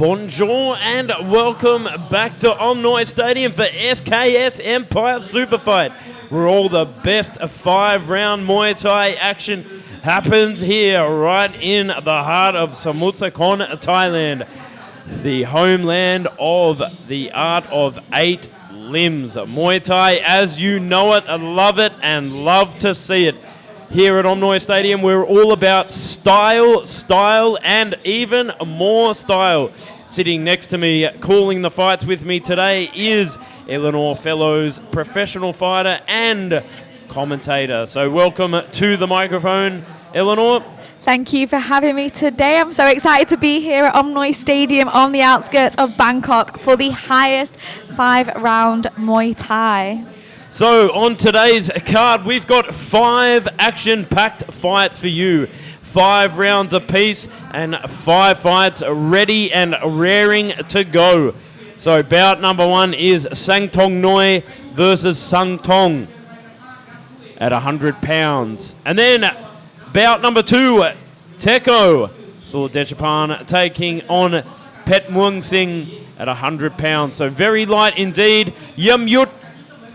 Bonjour and welcome back to Omnoi Stadium for SKS Empire Super Fight, where all the best 5-round Muay Thai action happens here right in the heart of Samutsakhon, Thailand, the homeland of the art of 8 limbs. Muay Thai as you know it, love it and love to see it. Here at Omnoi Stadium, we're all about style, and even more style. Sitting next to me, calling the fights with me today is Eleanor Fellows, professional fighter and commentator. So welcome to the microphone, Eleanor. Thank you for having me today. I'm so excited to be here at Omnoi Stadium on the outskirts of Bangkok for the highest 5-round Muay Thai. So on today's card, we've got 5 action-packed fights for you. 5 rounds apiece and 5 fights ready and raring to go. So bout number 1 is Sangtong Noi versus Sangtong at 100 pounds. And then bout number 2, Teko Sordechapan taking on Pet Muang Singh at 100 pounds. So very light indeed. Yum Yut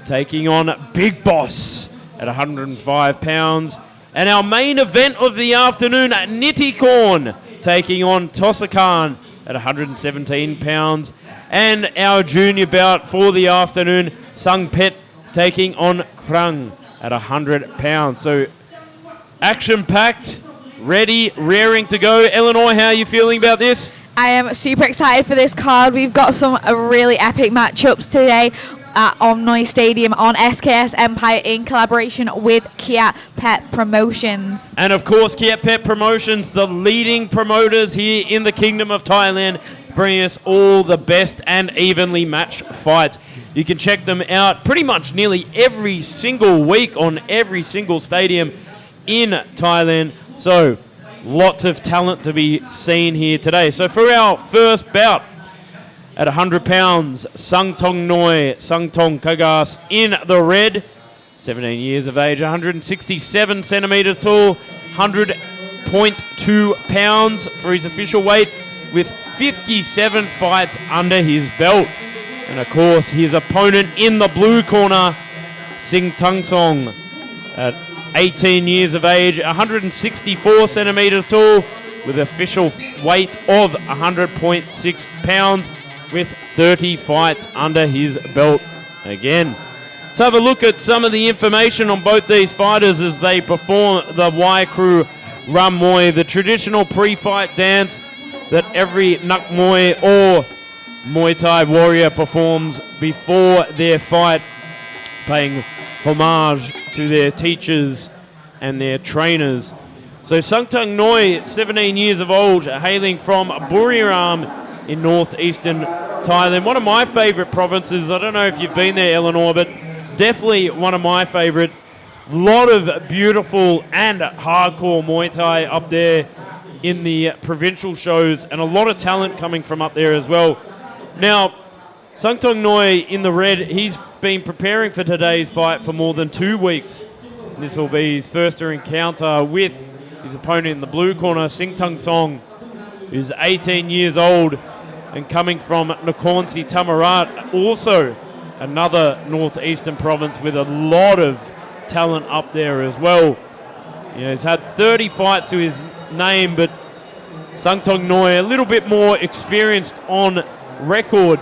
taking on Big Boss at 105 pounds. And our main event of the afternoon, Nitikorn taking on Tosakan at 117 pounds. And our junior bout for the afternoon, Sung Pet taking on Krang at 100 pounds. So action-packed, ready, raring to go. Eleanor, how are you feeling about this? I am super excited for this card. We've got some really epic matchups today at Omnoi Stadium on SKS Empire in collaboration with Kiatpetch Promotions. And of course, Kiatpetch Promotions, the leading promoters here in the Kingdom of Thailand, bringing us all the best and evenly matched fights. You can check them out pretty much nearly every single week on every single stadium in Thailand. So lots of talent to be seen here today. So for our first bout, at 100 pounds, Sangtong Noi, Sangtong Kagas in the red, 17 years of age, 167 centimetres tall, 100.2 pounds for his official weight, with 57 fights under his belt. And of course, his opponent in the blue corner, Sing Tung Song, at 18 years of age, 164 centimetres tall, with official weight of 100.6 pounds. With 30 fights under his belt again. Let's have a look at some of the information on both these fighters as they perform the Y Crew Ram Muay, the traditional pre-fight dance that every Nak Muay or Muay Thai warrior performs before their fight, paying homage to their teachers and their trainers. So Sangtong Noi, 17 years of old, hailing from Buriram in northeastern Thailand. One of my favourite provinces. I don't know if you've been there, Eleanor, but definitely one of my favourite. Lot of beautiful and hardcore Muay Thai up there in the provincial shows, and a lot of talent coming from up there as well. Now, Sangtong Noi in the red, he's been preparing for today's fight for more than 2 weeks. This will be his first encounter with his opponent in the blue corner, Sing Tung Song, who's 18 years old and coming from Nakhon Si Thammarat, also another northeastern province with a lot of talent up there as well. You know, he's had 30 fights to his name, but Sangtong Noi a little bit more experienced on record.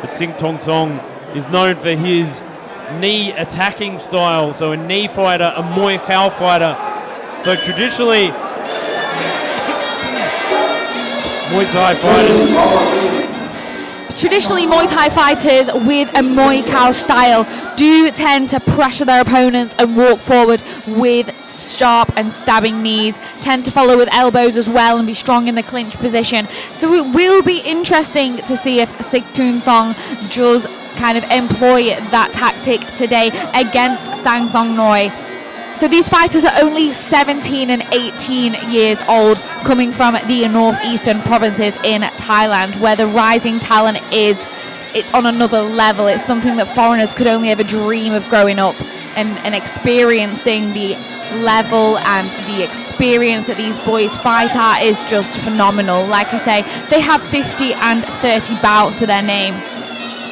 But Sing Tong Song is known for his knee attacking style, so a knee fighter, a Muay Khao fighter. So traditionally, Muay Thai fighters with a Muay Khao style do tend to pressure their opponents and walk forward with sharp and stabbing knees, tend to follow with elbows as well and be strong in the clinch position. So it will be interesting to see if Sing Tung Song does kind of employ that tactic today against Sangtong Noi. So these fighters are only 17 and 18 years old, coming from the northeastern provinces in Thailand, where the rising talent it's on another level. It's something that foreigners could only ever dream of growing up and experiencing the level and the experience that these boys fight at is just phenomenal. Like I say, they have 50 and 30 bouts to their name.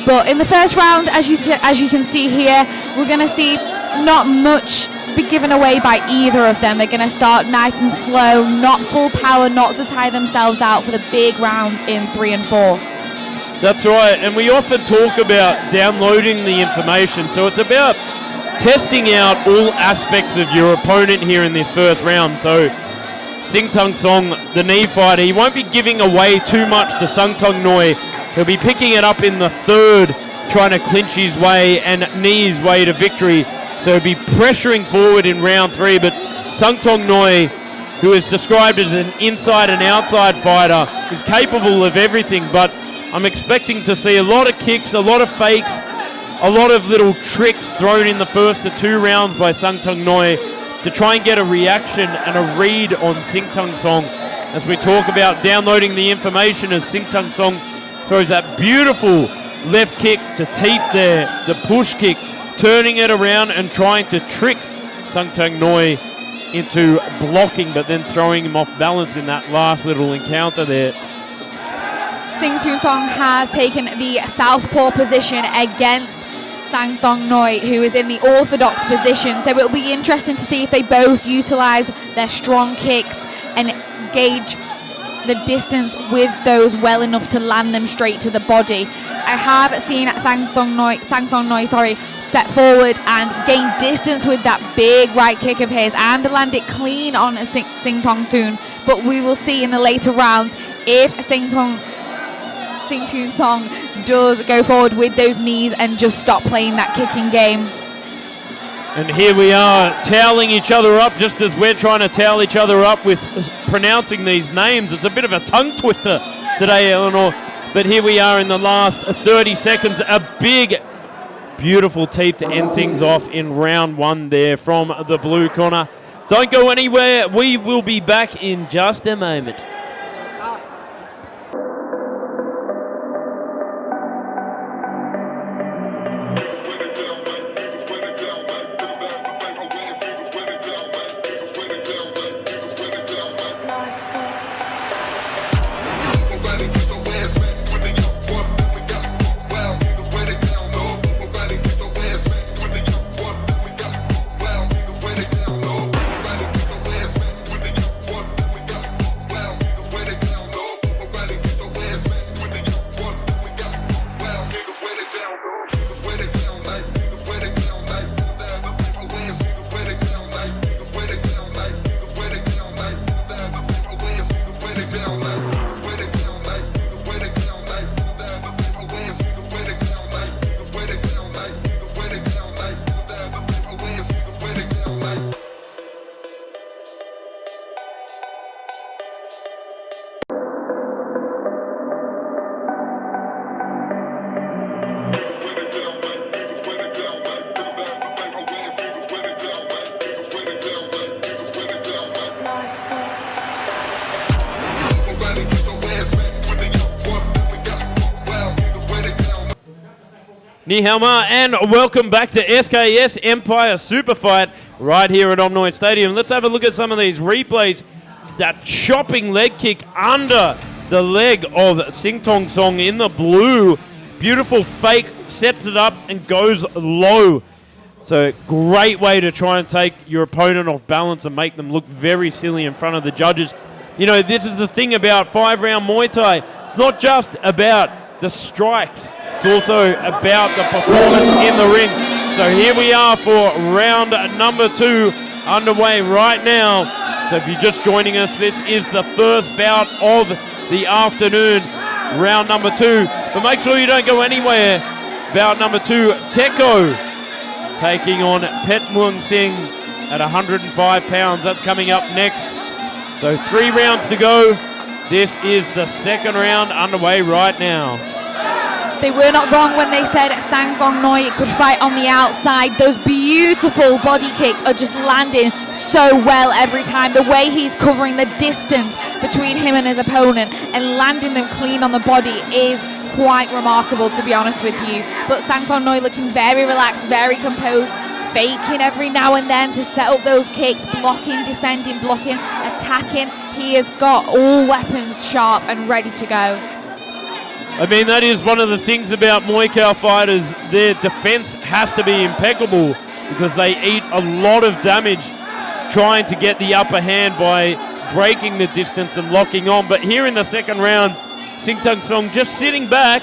But in the first round, as you can see here, we're going to see not much be given away by either of them. They're going to start nice and slow, not full power, not to tire themselves out for the big rounds in 3 and 4. That's right, and we often talk about downloading the information, so it's about testing out all aspects of your opponent here in this first round. So Singtung Song, the knee fighter, he won't be giving away too much to Sangtung Noi. He'll be picking it up in the third, trying to clinch his way and knee his way to victory. So he'll be pressuring forward in round 3, but Sangtung Noi, who is described as an inside and outside fighter, is capable of everything, but I'm expecting to see a lot of kicks, a lot of fakes, a lot of little tricks thrown in the first of 2 rounds by Sangtung Noi to try and get a reaction and a read on Singtung Song as we talk about downloading the information as Singtung Song throws that beautiful left kick to Teep there, the push kick, turning it around and trying to trick Sangtung Noi into blocking, but then throwing him off balance in that last little encounter there. Singtung Song has taken the southpaw position against Sangtung Noi, who is in the orthodox position. So it'll be interesting to see if they both utilize their strong kicks and gauge the distance with those well enough to land them straight to the body. I have seen Sangtung Noi step forward and gain distance with that big right kick of his and land it clean on Singtung Thun. But we will see in the later rounds if Singtung Song does go forward with those knees and just stop playing that kicking game. And here we are toweling each other up just as we're trying to towel each other up with pronouncing these names. It's a bit of a tongue twister today, Eleanor. But here we are in the last 30 seconds. A big, beautiful Teep to end things off in round 1 there from the blue corner. Don't go anywhere. We will be back in just a moment. Ni hao ma, and welcome back to SKS Empire Super Fight right here at Omnoi Stadium. Let's have a look at some of these replays. That chopping leg kick under the leg of Singtung Song in the blue. Beautiful fake, sets it up and goes low. So great way to try and take your opponent off balance and make them look very silly in front of the judges. You know, this is the thing about 5-round Muay Thai. It's not just about the strikes. It's also about the performance in the ring. So here we are for round number 2 underway right now. So if you're just joining us, this is the first bout of the afternoon, round number 2. But make sure you don't go anywhere. Bout number 2, Teko taking on Pet Muang Singh at 105 pounds. That's coming up next. So 3 rounds to go. This is the second round underway right now. They were not wrong when they said Sangtung Noi could fight on the outside. Those beautiful body kicks are just landing so well every time. The way he's covering the distance between him and his opponent and landing them clean on the body is quite remarkable, to be honest with you. But Sangtung Noi looking very relaxed, very composed, faking every now and then to set up those kicks, blocking, defending, blocking, attacking. He has got all weapons sharp and ready to go. I mean, that is one of the things about Muay Thai fighters. Their defense has to be impeccable because they eat a lot of damage trying to get the upper hand by breaking the distance and locking on. But here in the second round, Singtung Song just sitting back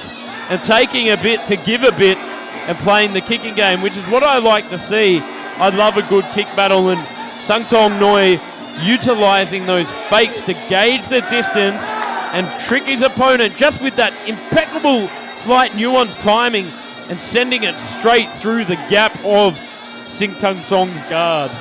and taking a bit to give a bit and playing the kicking game, which is what I like to see. I love a good kick battle, and Sangtong Noi utilizing those fakes to gauge the distance and trick his opponent just with that impeccable slight nuanced timing and sending it straight through the gap of Singtung Song's guard.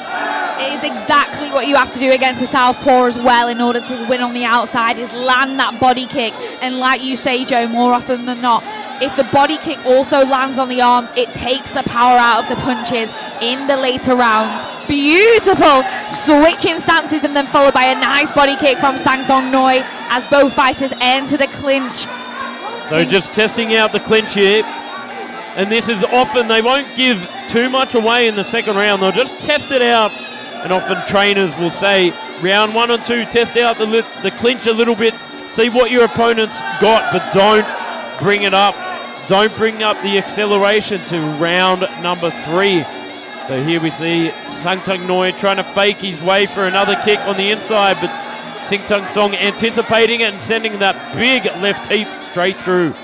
It is exactly what you have to do against a southpaw as well in order to win on the outside, is land that body kick. And like you say, Joe, more often than not, if the body kick also lands on the arms, it takes the power out of the punches in the later rounds. Beautiful switching stances and then followed by a nice body kick from Sangtong Noi as both fighters enter the clinch. So just testing out the clinch here. And this is often, they won't give too much away in the second round. They'll just test it out. And often trainers will say, round 1 or 2, test out the clinch a little bit, see what your opponent's got, but don't bring it up. Don't bring up the acceleration to round number 3. So here we see Sangtong Noi trying to fake his way for another kick on the inside, but Singtung Song anticipating it and sending that big left teep straight through.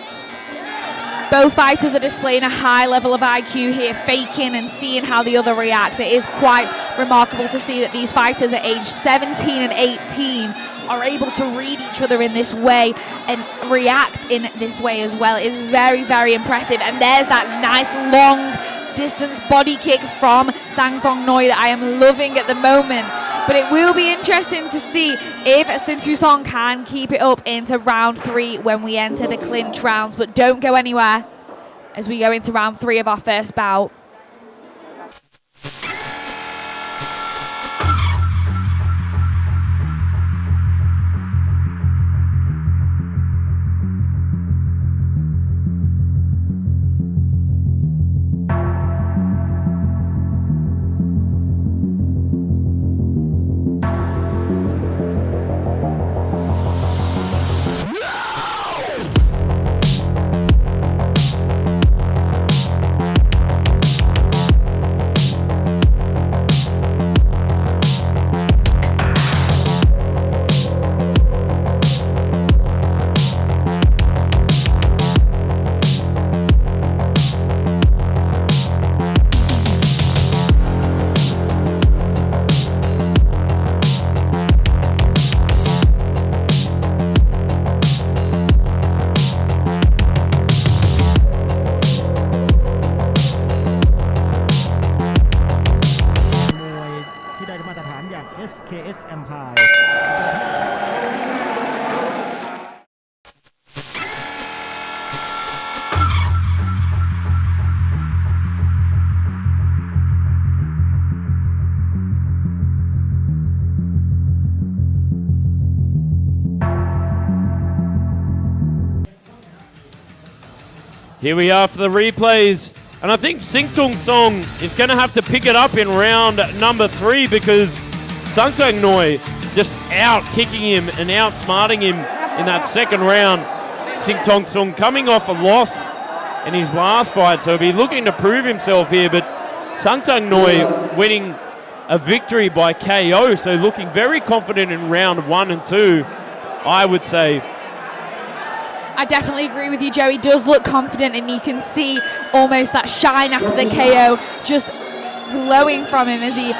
Both fighters are displaying a high level of IQ here, faking and seeing how the other reacts. It is quite remarkable to see that these fighters at age 17 and 18 are able to read each other in this way and react in this way as well. It is very, very impressive. And there's that nice long distance body kick from Sangtong Noi that I am loving at the moment. But it will be interesting to see if Singtung Song can keep it up into round 3 when we enter the clinch rounds. But don't go anywhere as we go into round 3 of our first bout. SKS Empire Here we are for the replays. And I think Singtung Song is going to have to pick it up in round number 3 because Sangtong Noi just out-kicking him and outsmarting him in that second round. Singtung Song coming off a loss in his last fight, so he'll be looking to prove himself here, but Sangtong Noi winning a victory by KO, so looking very confident in round 1 and 2, I would say. I definitely agree with you, Joe. He does look confident, and you can see almost that shine after the KO just glowing from him as he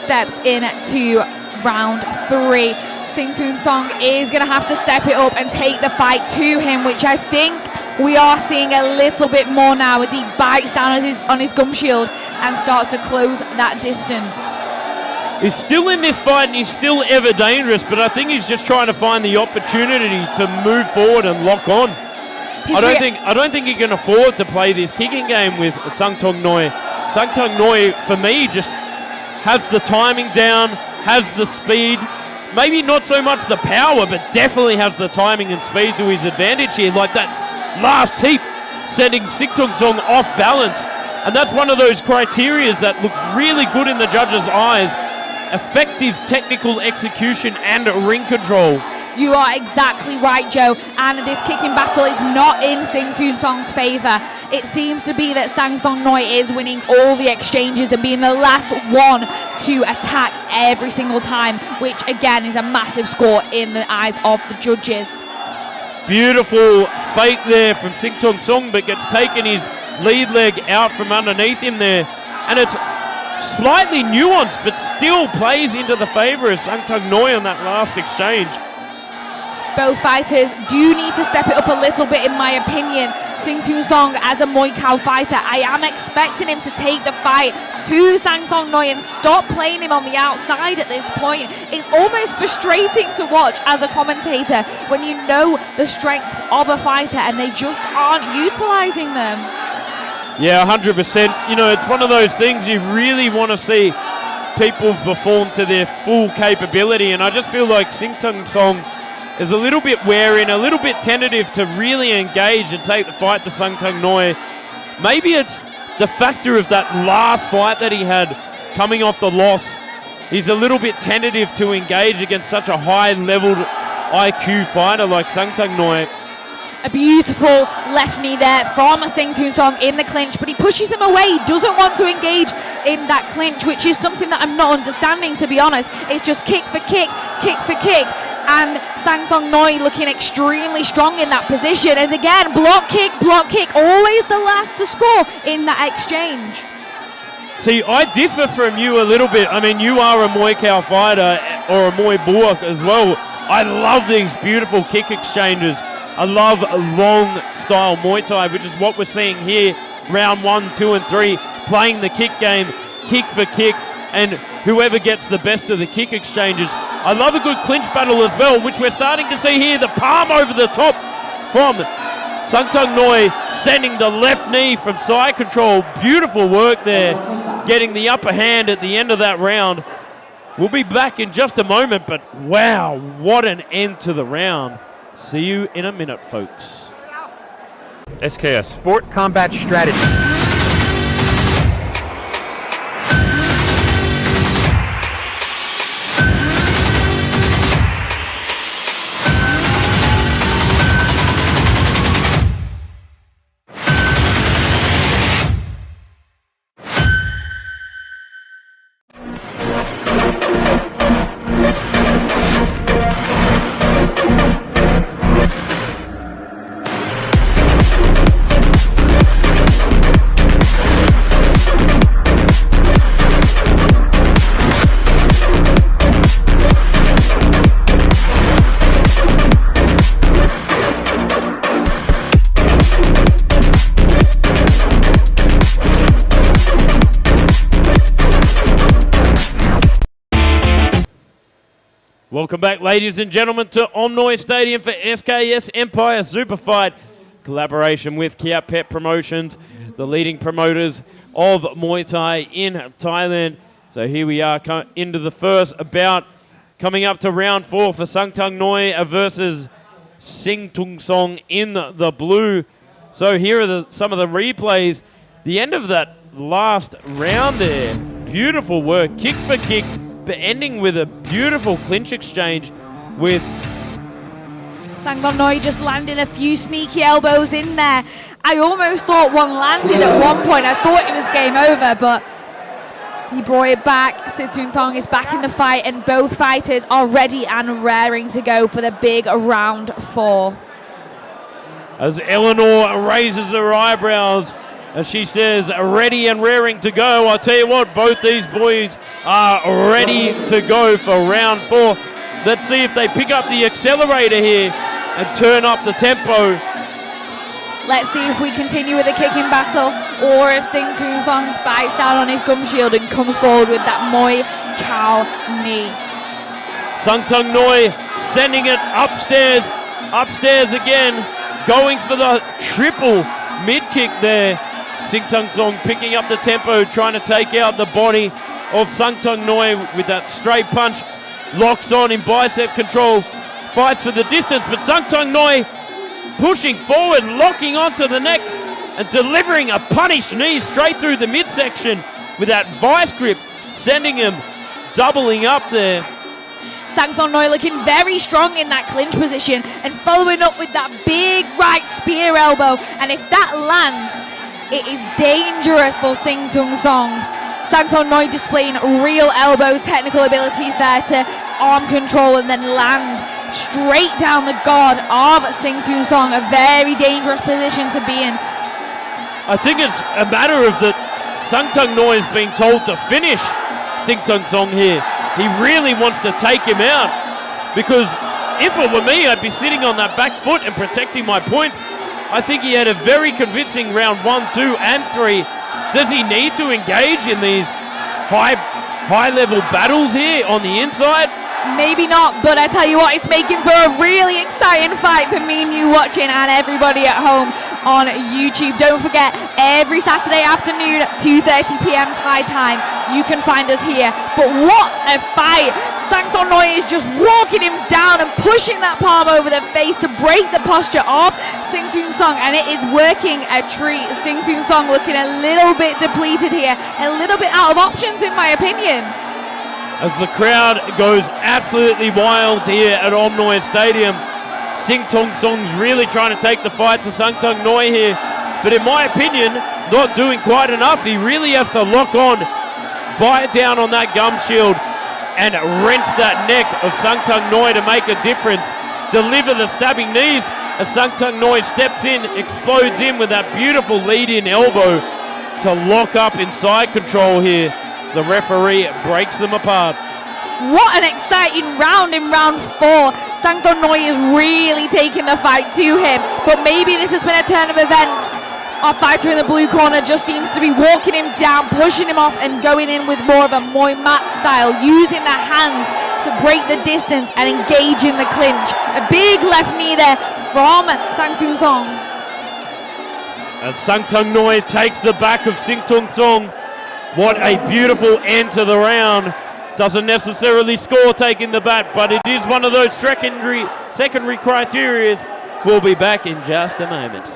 steps into round 3. Singtung Song is going to have to step it up and take the fight to him, which I think we are seeing a little bit more now as he bites down on his gum shield and starts to close that distance. He's still in this fight and he's still ever dangerous, but I think he's just trying to find the opportunity to move forward and lock on. I don't think he can afford to play this kicking game with Sangtong Noi. Sangtong Noi, for me, just has the timing down, has the speed, maybe not so much the power, but definitely has the timing and speed to his advantage here. Like that last teep, sending Singtung Song off balance. And that's one of those criteria that looks really good in the judges' eyes. Effective technical execution and ring control. You are exactly right, Joe. And this kicking battle is not in Sing Toon Song's favour. It seems to be that Sang Thong Noi is winning all the exchanges and being the last one to attack every single time, which again is a massive score in the eyes of the judges. Beautiful fake there from Sing Tong Song, but gets taken his lead leg out from underneath him there. And it's slightly nuanced, but still plays into the favour of Sang Thong Noi on that last exchange. Both fighters do need to step it up a little bit, in my opinion. Sing Toon Song, as a Muay Thai fighter, I am expecting him to take the fight to Sang Thong Noi and stop playing him on the outside at this point. It's almost frustrating to watch as a commentator when you know the strengths of a fighter and they just aren't utilising them. Yeah, 100%. You know, it's one of those things you really want to see people perform to their full capability, and I just feel like Sing Tong Song is a little bit wary and a little bit tentative to really engage and take the fight to Sang Thong Noi. Maybe it's the factor of that last fight that he had coming off the loss. He's a little bit tentative to engage against such a high-leveled IQ fighter like Sang Thong Noi. A beautiful left knee there from Sing Toon Song in the clinch, but he pushes him away. He doesn't want to engage in that clinch, which is something that I'm not understanding, to be honest. It's just kick for kick, kick for kick. And Sang Thong Noi looking extremely strong in that position. And again, block kick, always the last to score in that exchange. See, I differ from you a little bit. I mean, you are a Muay Thai fighter or a Muay Buak as well. I love these beautiful kick exchanges. I love long style Muay Thai, which is what we're seeing here. Round 1, 2, and 3, playing the kick game, kick for kick, and whoever gets the best of the kick exchanges. I love a good clinch battle as well, which we're starting to see here. The palm over the top from Sang Thong Noi, sending the left knee from side control. Beautiful work there, getting the upper hand at the end of that round. We'll be back in just a moment, but wow, what an end to the round. See you in a minute, folks. SKS Sport Combat Strategy. Welcome back, ladies and gentlemen, to Omnoi Stadium for SKS Empire Super Fight. Collaboration with Kiatpetch Promotions, the leading promoters of Muay Thai in Thailand. So here we are into the first bout, coming up to round 4 for Sang Thong Noi versus Sing Toon Song in the blue. So here are some of the replays. The end of that last round there. Beautiful work, kick for kick, but ending with a beautiful clinch exchange with Sang Thong Noi just landing a few sneaky elbows in there. I almost thought one landed at one point. I thought it was game over, but he brought it back. Sing Toon Song is back in the fight, and both fighters are ready and raring to go for the big round 4. As Eleanor raises her eyebrows, as she says, ready and raring to go. I'll tell you what, both these boys are ready to go for round 4. Let's see if they pick up the accelerator here and turn up the tempo. Let's see if we continue with the kicking battle, or if Sing Toon Song bites down on his gum shield and comes forward with that Muay Cow knee. Sang Thong Noi sending it upstairs again, going for the triple mid-kick there. Sing Tong Song picking up the tempo, trying to take out the body of Sang Thong Noi with that straight punch. Locks on in bicep control, fights for the distance, but Sang Thong Noi pushing forward, locking onto the neck, and delivering a punish knee straight through the midsection with that vice grip, sending him doubling up there. Omnoi looking very strong in that clinch position and following up with that big right spear elbow. And if that lands, it is dangerous for Sing-Tung Song. Omnoi displaying real elbow technical abilities there to arm control and then land straight down the guard of Sing-Tung Song. A very dangerous position to be in. I think it's a matter of that Omnoi is being told to finish Sing-Tung Song here. He really wants to take him out, because if it were me, I'd be sitting on that back foot and protecting my points. I think he had a very convincing round 1, 2, and 3. Does he need to engage in these high-level battles here on the inside? Maybe not, but I tell you what, it's making for a really exciting fight for me and you watching and everybody at home on YouTube. Don't forget, every Saturday afternoon, 2:30 p.m. Thai time, you can find us here. But what a fight! Omnoi is just walking him down and pushing that palm over the face to break the posture of Sing-Tung Song, and it is working a treat. Sing-Tung Song looking a little bit depleted here, a little bit out of options in my opinion. As the crowd goes absolutely wild here at Omnoi Stadium. Sing-Tung Song's really trying to take the fight to Omnoi here, but in my opinion, not doing quite enough. He really has to lock on, bite down on that gum shield, and wrench that neck of Omnoi to make a difference. Deliver the stabbing knees as Omnoi steps in, explodes in with that beautiful lead-in elbow to lock up inside control here. The referee breaks them apart. What an exciting round in round 4. Omnoi is really taking the fight to him, but maybe this has been a turn of events. Our fighter in the blue corner just seems to be walking him down, pushing him off and going in with more of a Muay mat style, using the hands to break the distance and engage in the clinch. A big left knee there from Sing-Tung Song. As Omnoi takes the back of Sing-Tung Song. What a beautiful end to the round. Doesn't necessarily score taking the bat, but it is one of those secondary criterias. We'll be back in just a moment.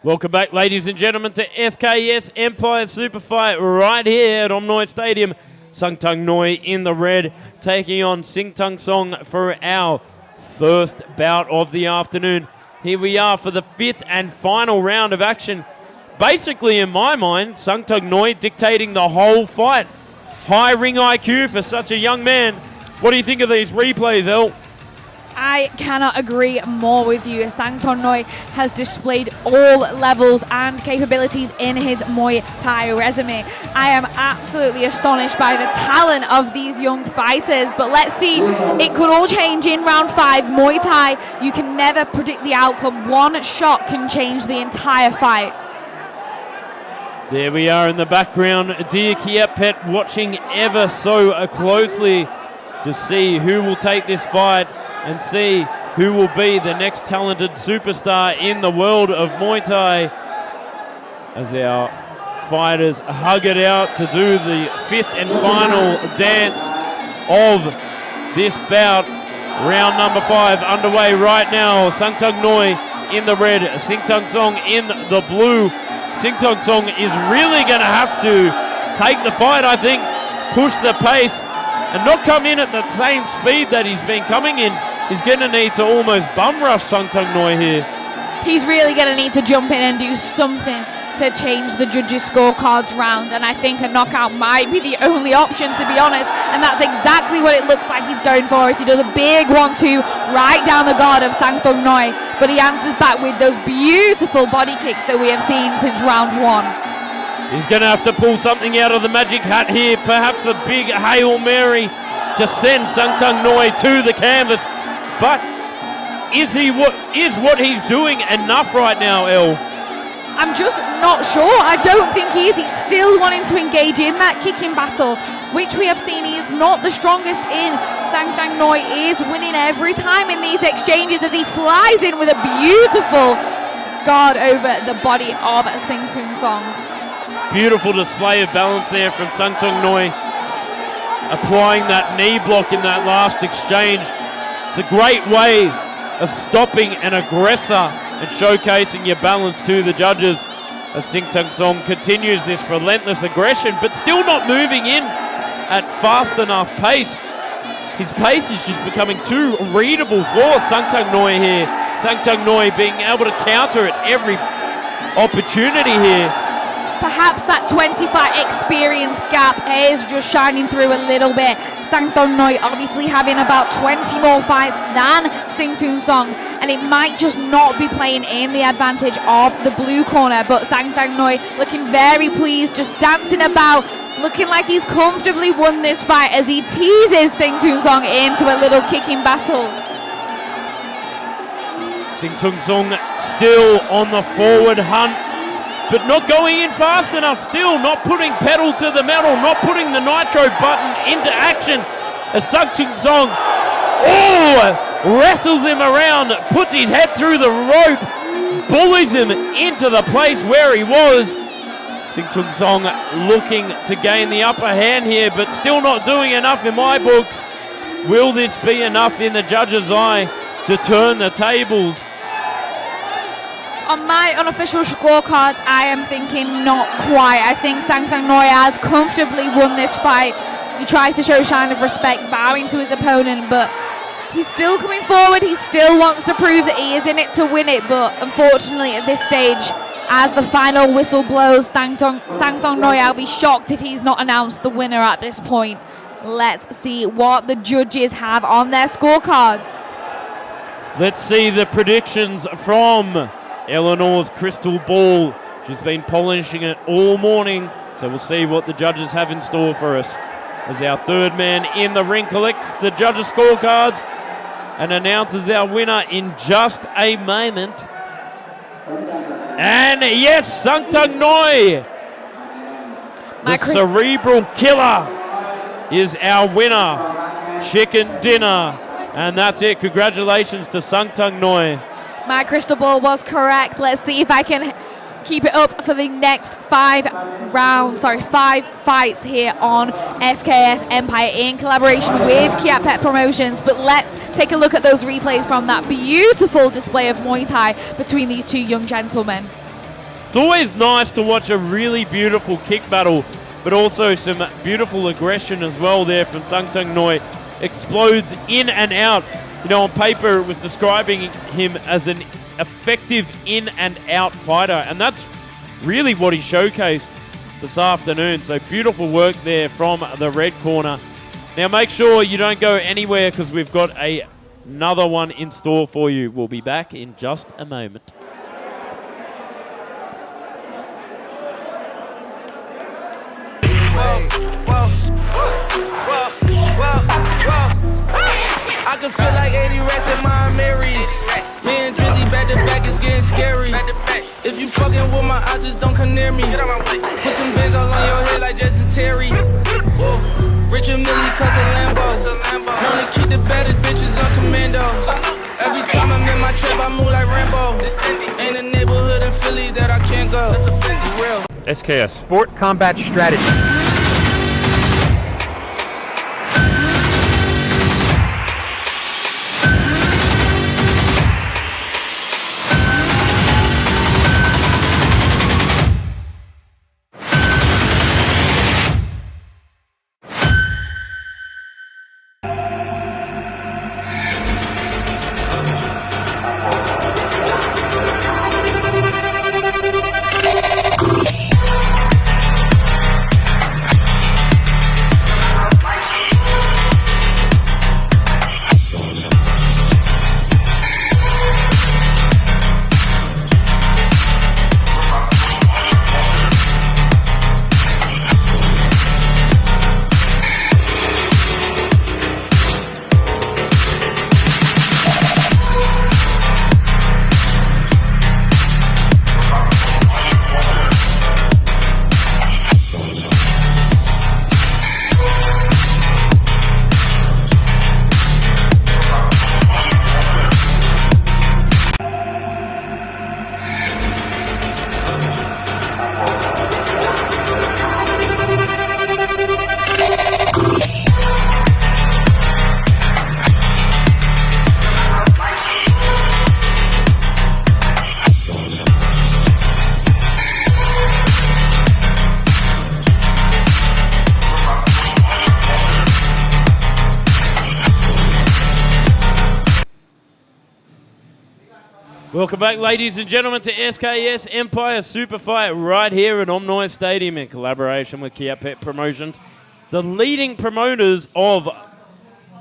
Welcome back, ladies and gentlemen, to SKS Empire Super Fight right here at Omnoi Stadium. Omnoi in the red, taking on Sing-Tung Song for our first bout of the afternoon. Here we are for the 5th and final round of action. Basically, in my mind, Omnoi dictating the whole fight. High ring IQ for such a young man. What do you think of these replays, El? I cannot agree more with you. Omnoi has displayed all levels and capabilities in his Muay Thai resume. I am absolutely astonished by the talent of these young fighters, but let's see. It could all change in round 5. Muay Thai, you can never predict the outcome. One shot can change the entire fight. There we are in the background. Dear Kiatpetch watching ever so closely to see who will take this fight and see who will be the next talented superstar in the world of Muay Thai, as our fighters hug it out to do the 5th and final dance of this bout. Round number 5 underway right now. Omnoi in the red, Sing-Tung Song in the blue. Sing-Tung Song is really going to have to take the fight, I think, push the pace and not come in at the same speed that he's been coming in. He's going to need to almost bum rush Omnoi here. He's really going to need to jump in and do something to change the judges' scorecards round, and I think a knockout might be the only option, to be honest, and that's exactly what it looks like he's going for as he does a big 1-2 right down the guard of Omnoi, but he answers back with those beautiful body kicks that we have seen since round 1. He's going to have to pull something out of the magic hat here, perhaps a big Hail Mary to send Omnoi to the canvas. But is what he's doing enough right now, El? I'm just not sure. I don't think he is. He's still wanting to engage in that kicking battle, which we have seen he is not the strongest in. Omnoi is winning every time in these exchanges as he flies in with a beautiful guard over the body of Song. Beautiful display of balance there from Omnoi, applying that knee block in that last exchange. It's a great way of stopping an aggressor and showcasing your balance to the judges as Song continues this relentless aggression, but still not moving in at fast enough pace. His pace is just becoming too readable for Omnoi here. Omnoi being able to counter at every opportunity here. Perhaps that 25 experience gap is just shining through a little bit. Omnoi obviously having about 20 more fights than Song, and it might just not be playing in the advantage of the blue corner, but Omnoi looking very pleased, just dancing about, looking like he's comfortably won this fight as he teases Song into a little kicking battle. Song still on the forward hunt, but not going in fast enough, still not putting pedal to the metal, not putting the nitro button into action as Song wrestles him around, puts his head through the rope, bullies him into the place where he was. Song looking to gain the upper hand here, but still not doing enough in my books. Will this be enough in the judge's eye to turn the tables? On my unofficial scorecards, I am thinking not quite. I think Omnoi has comfortably won this fight. He tries to show a sign of respect, bowing to his opponent, but he's still coming forward. He still wants to prove that he is in it to win it, but unfortunately at this stage, as the final whistle blows, Omnoi, I'll be shocked if he's not announced the winner at this point. Let's see what the judges have on their scorecards. Let's see the predictions from Eleanor's crystal ball. She's been polishing it all morning, so we'll see what the judges have in store for us as our third man in the ring collects the judges' scorecards and announces our winner in just a moment. And yes, Omnoi, the cerebral killer, is our winner. Chicken dinner. And that's it. Congratulations to Omnoi. My crystal ball was correct. Let's see if I can keep it up for the next 5 fights here on SKS Empire in collaboration with Kiatpetch Promotions. But let's take a look at those replays from that beautiful display of Muay Thai between these two young gentlemen. It's always nice to watch a really beautiful kick battle, but also some beautiful aggression as well there from Omnoi. Explodes in and out. You know, on paper it was describing him as an effective in and out fighter, and that's really what he showcased this afternoon. So beautiful work there from the red corner. Now make sure you don't go anywhere because we've got another one in store for you. We'll be back in just a moment. I can feel like 80 rats in my Marys. Me and Drizzy back to back is getting scary. If you fucking with my eyes, just don't come near me. Put some bins all on your head like Justin Terry. Whoa. Richard Millie cousin Lambo. Known to keep the better bitches on commando. Every time I'm in my trap, I move like Rambo. Ain't a neighborhood in Philly that I can't go. For real. SKS Sport Combat Strategy. Welcome back, ladies and gentlemen, to SKS Empire Super Fight right here at Omnoi Stadium in collaboration with Kiatpetch Promotions, the leading promoters of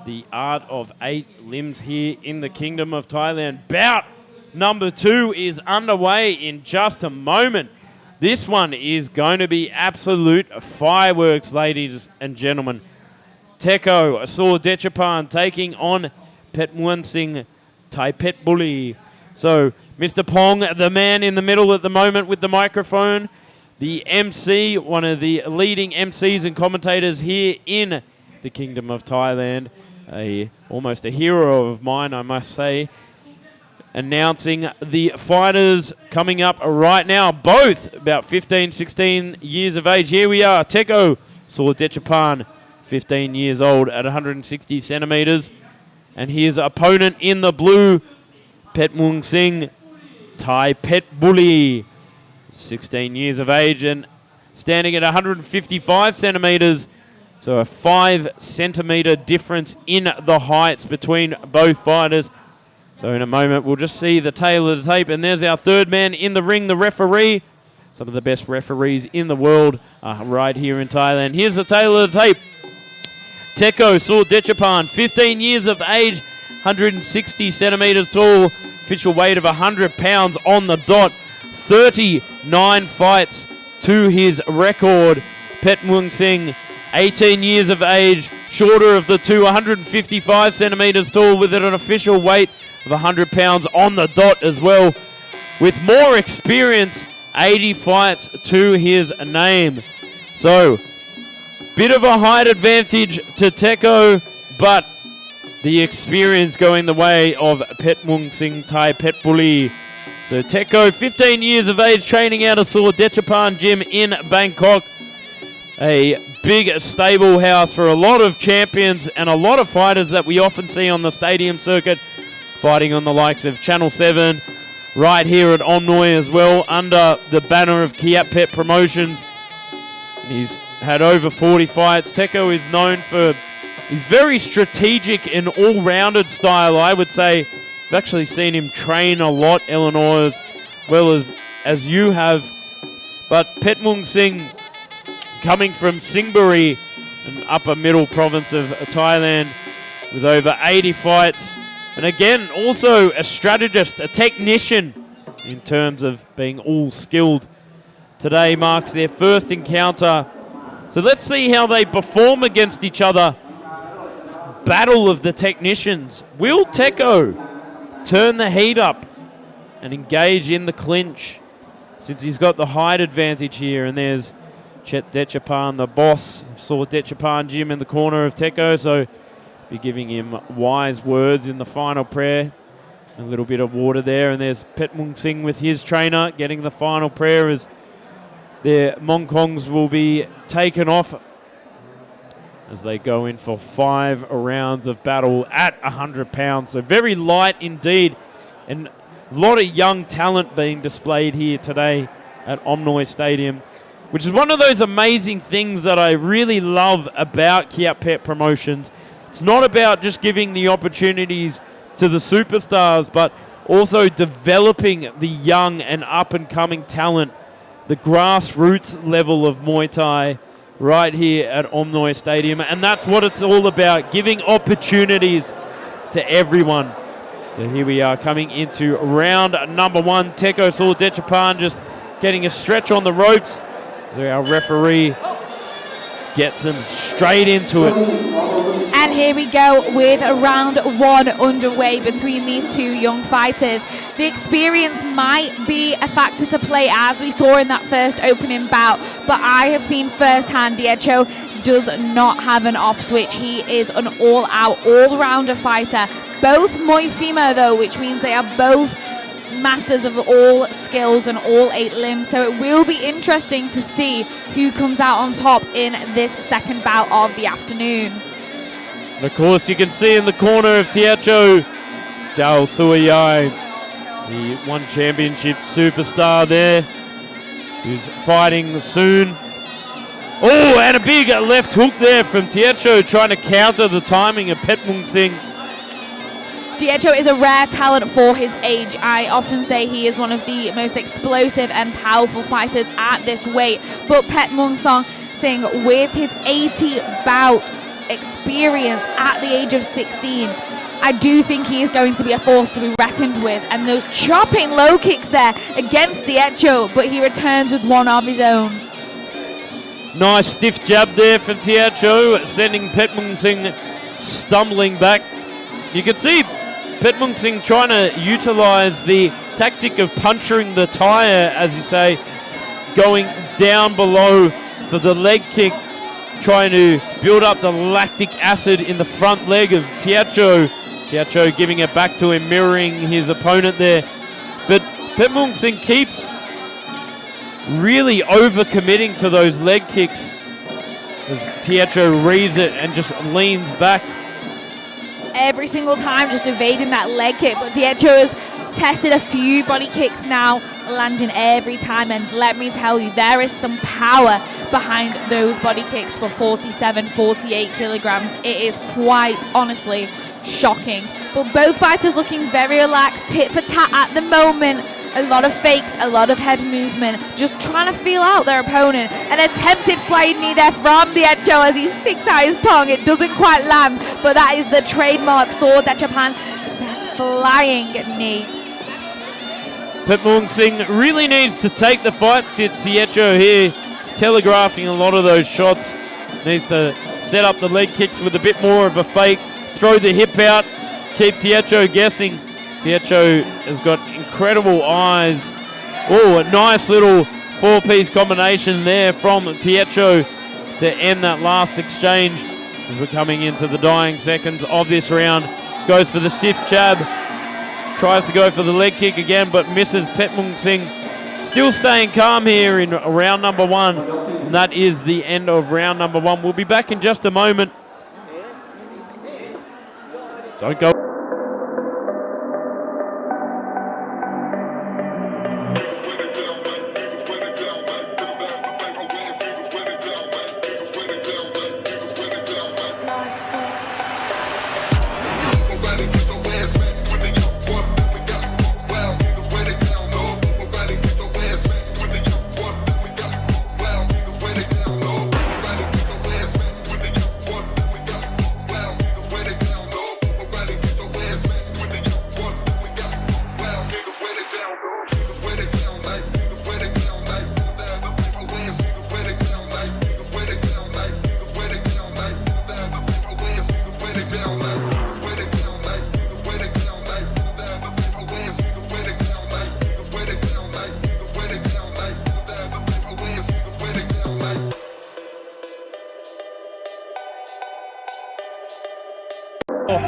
the Art of 8 Limbs here in the Kingdom of Thailand. Bout number 2 is underway in just a moment. This one is going to be absolute fireworks, ladies and gentlemen. Teko Sordechapan taking on Petmuansing Taipetbuli. So, Mr. Pong, the man in the middle at the moment with the microphone, the MC, one of the leading MCs and commentators here in the Kingdom of Thailand, almost a hero of mine, I must say, announcing the fighters coming up right now, both about 15, 16 years of age. Here we are, Teko Sordechapan, 15 years old at 160 centimeters, and his opponent in the blue, Petmuansing Taipetbuli, 16 years of age and standing at 155 centimeters. So a 5 centimeter difference in the heights between both fighters. So in a moment, we'll just see the tail of the tape. And there's our third man in the ring, the referee. Some of the best referees in the world are right here in Thailand. Here's the tail of the tape. Teko Sordechapan, 15 years of age, 160 centimeters tall, official weight of 100 pounds on the dot, 39 fights to his record. Petmuansing, 18 years of age, shorter of the two, 155 centimeters tall with an official weight of 100 pounds on the dot as well. With more experience, 80 fights to his name. So, bit of a height advantage to Teko, but the experience going the way of Petmuansing Taipetbuli. So Teko, 15 years of age, training out of Sordechapan Gym in Bangkok. A big stable house for a lot of champions and a lot of fighters that we often see on the stadium circuit, fighting on the likes of Channel 7, right here at Omnoi as well, under the banner of Kiatpetch Promotions. And he's had over 40 fights. Teko is known for his very strategic and all-rounded style, I would say. I've actually seen him train a lot, Eleanor, as well as you have. But Petmuansing, coming from Singbury, an upper middle province of Thailand, with over 80 fights. And again, also a strategist, a technician in terms of being all-skilled. Today marks their first encounter. So let's see how they perform against each other. Battle of the technicians. Will Teko turn the heat up and engage in the clinch, since he's got the height advantage here? And there's Chet Dechapan, the boss of Sordechapan Gym, in the corner of Teko, so be giving him wise words in the final prayer. A little bit of water there, and there's Petmuansing with his trainer getting the final prayer as their Mongkongs will be taken off as they go in for 5 rounds of battle at 100 pounds. So very light indeed, and a lot of young talent being displayed here today at Omnoi Stadium, which is one of those amazing things that I really love about Kiatpetch Promotions. It's not about just giving the opportunities to the superstars, but also developing the young and up-and-coming talent, the grassroots level of Muay Thai, right here at Omnoi Stadium. And that's what it's all about, giving opportunities to everyone. So here we are coming into round number 1. Teko Sordechapan just getting a stretch on the ropes. So our referee gets them straight into it. And here we go with round 1 underway between these two young fighters. The experience might be a factor to play, as we saw in that first opening bout, but I have seen firsthand Diecho does not have an off switch. He is an all-out, all-rounder fighter. Both Muay Fima though, which means they are both masters of all skills and all 8 limbs, so it will be interesting to see who comes out on top in this second bout of the afternoon. And of course, you can see in the corner of Teatro, Jal Suayai, the One Championship superstar there, who's fighting soon. Oh, and a big left hook there from Teatro, trying to counter the timing of Petmuansing. Diecho is a rare talent for his age. I often say he is one of the most explosive and powerful fighters at this weight. But Pet Mungsong Singh, with his 80 bout experience at the age of 16, I do think he is going to be a force to be reckoned with. And those chopping low kicks there against Diecho, but he returns with one of his own. Nice stiff jab there from Diecho, sending Pet Mungsing stumbling back. You can see Pet Mungsing trying to utilize the tactic of puncturing the tire, as you say, going down below for the leg kick, trying to build up the lactic acid in the front leg of Diecho. Diecho giving it back to him, mirroring his opponent there. But Pet Mungsing keeps really overcommitting to those leg kicks as Diecho reads it and just leans back. Every single time just evading that leg kick, but Diecho has tested a few body kicks now, landing every time, and let me tell you, there is some power behind those body kicks for 47, 48 kilograms. It is quite honestly shocking. But both fighters looking very relaxed, tit for tat at the moment. A lot of fakes, a lot of head movement, just trying to feel out their opponent. An attempted flying knee there from Diecho as he sticks out his tongue. It doesn't quite land, but that is the trademark sword that Japan flying knee. Pet Mungsing really needs to take the fight to Diecho here. He's telegraphing a lot of those shots. Needs to set up the leg kicks with a bit more of a fake, throw the hip out, keep Diecho guessing. Diecho has got incredible eyes. Oh, a nice little four-piece combination there from Diecho to end that last exchange as we're coming into the dying seconds of this round. Goes for the stiff jab, tries to go for the leg kick again, but misses. Pet Mungsing still staying calm here in round number one. And that is the end of round number one. We'll be back in just a moment. Don't go.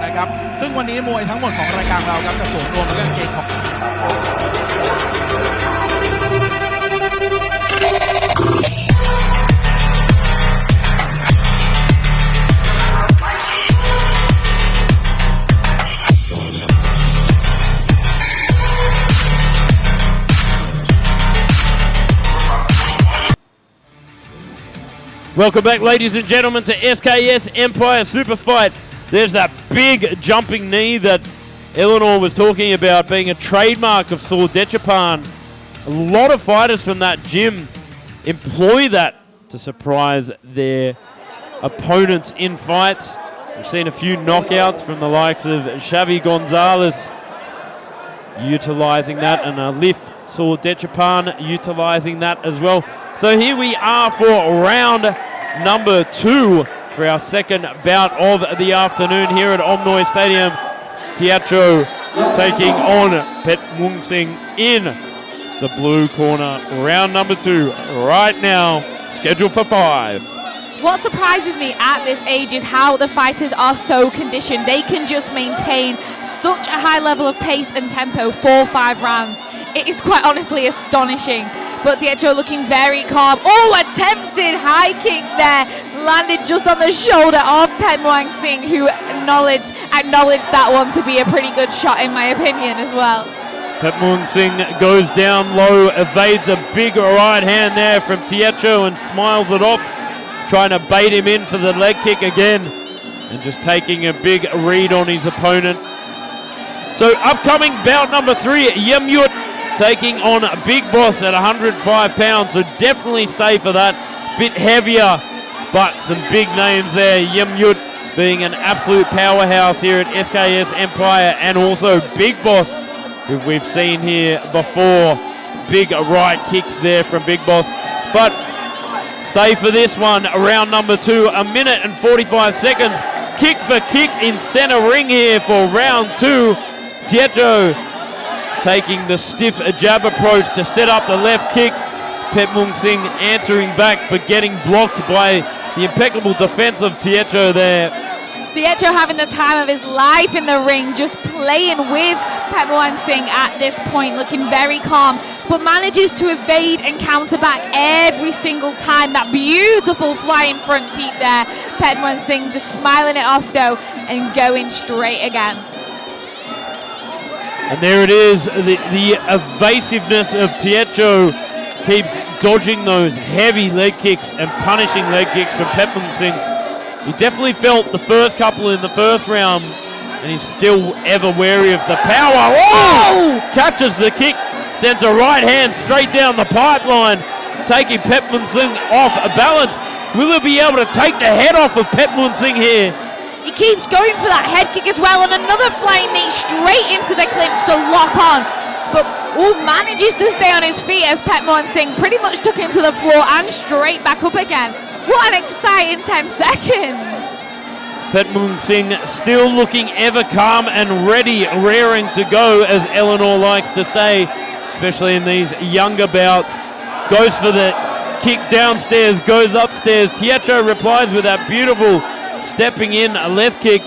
นะครับซึ่งวันนี้มวยทั้งหมดของรายการเราครับจะสวมรวมเรื่องเกมของ Welcome back, ladies and gentlemen, to SKS Empire Super Fight. There's that big jumping knee that Eleanor was talking about being a trademark of Saul Dechapan. A lot of fighters from that gym employ that to surprise their opponents in fights. We've seen a few knockouts from the likes of Xavi Gonzalez utilizing that, and Alif Saul Dechapan utilizing that as well. So here we are for round number 2 for our second bout of the afternoon here at Omnoi Stadium. Diecho taking on Pet Mungsing in the blue corner. Round number 2 right now, scheduled for 5. What surprises me at this age is how the fighters are so conditioned. They can just maintain such a high level of pace and tempo for 5 rounds. It is quite honestly astonishing. But Diecho looking very calm. Oh, attempted high kick there. Landed just on the shoulder of Pet Mungsing, who acknowledged that one to be a pretty good shot in my opinion as well. Pet Mungsing goes down low, evades a big right hand there from Diecho and smiles it off, trying to bait him in for the leg kick again and just taking a big read on his opponent. So upcoming bout number 3, Yamyut taking on Big Boss at 105 pounds. So definitely stay for that. Bit heavier, but some big names there. Yamyut being an absolute powerhouse here at SKS Empire, and also Big Boss, who we've seen here before. Big right kicks there from Big Boss. But stay for this one, round number 2, 1 minute and 45 seconds. Kick for kick in center ring here for round 2. Tieto taking the stiff jab approach to set up the left kick. Petmung Singh answering back, but getting blocked by the impeccable defense of Tieto there. Tieto having the time of his life in the ring, just playing with Petmung Singh at this point, looking very calm, but manages to evade and counter back every single time. That beautiful flying front teep there. Petmung Singh just smiling it off though and going straight again. And there it is, the evasiveness of Tieto keeps dodging those heavy leg kicks and punishing leg kicks from Petmung Singh. He definitely felt the first couple in the first round, and he's still ever wary of the power. Oh! Catches the kick, sends a right hand straight down the pipeline, taking Petmung Singh off balance. Will he be able to take the head off of Petmung Singh here? He keeps going for that head kick as well, and another flying knee straight into the clinch to lock on. But manages to stay on his feet as Petmung Singh pretty much took him to the floor and straight back up again. What an exciting 10 seconds. Petmung Singh still looking ever calm and ready, raring to go, as Eleanor likes to say, especially in these younger bouts. Goes for the kick downstairs, goes upstairs. Tieto replies with that beautiful stepping in left kick.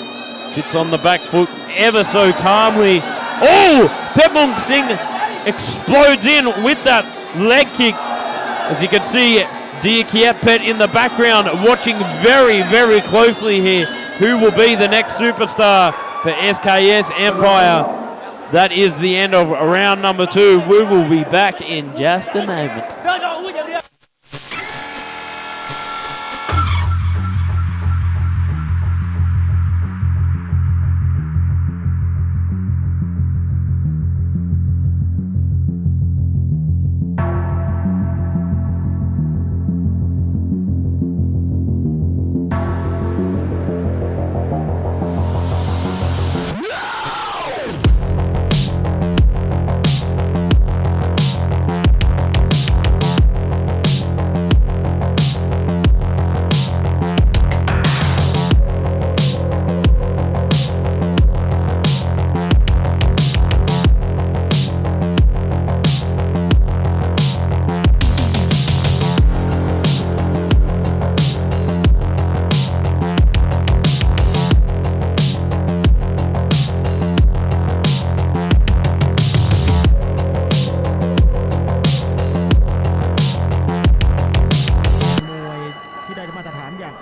Sits on the back foot ever so calmly. Oh! Petmung Singh explodes in with that leg kick. As you can see, dear Kiatpetch in the background watching very, very closely here. Who will be the next superstar for SKS Empire? That is the end of round number 2. We will be back in just a moment.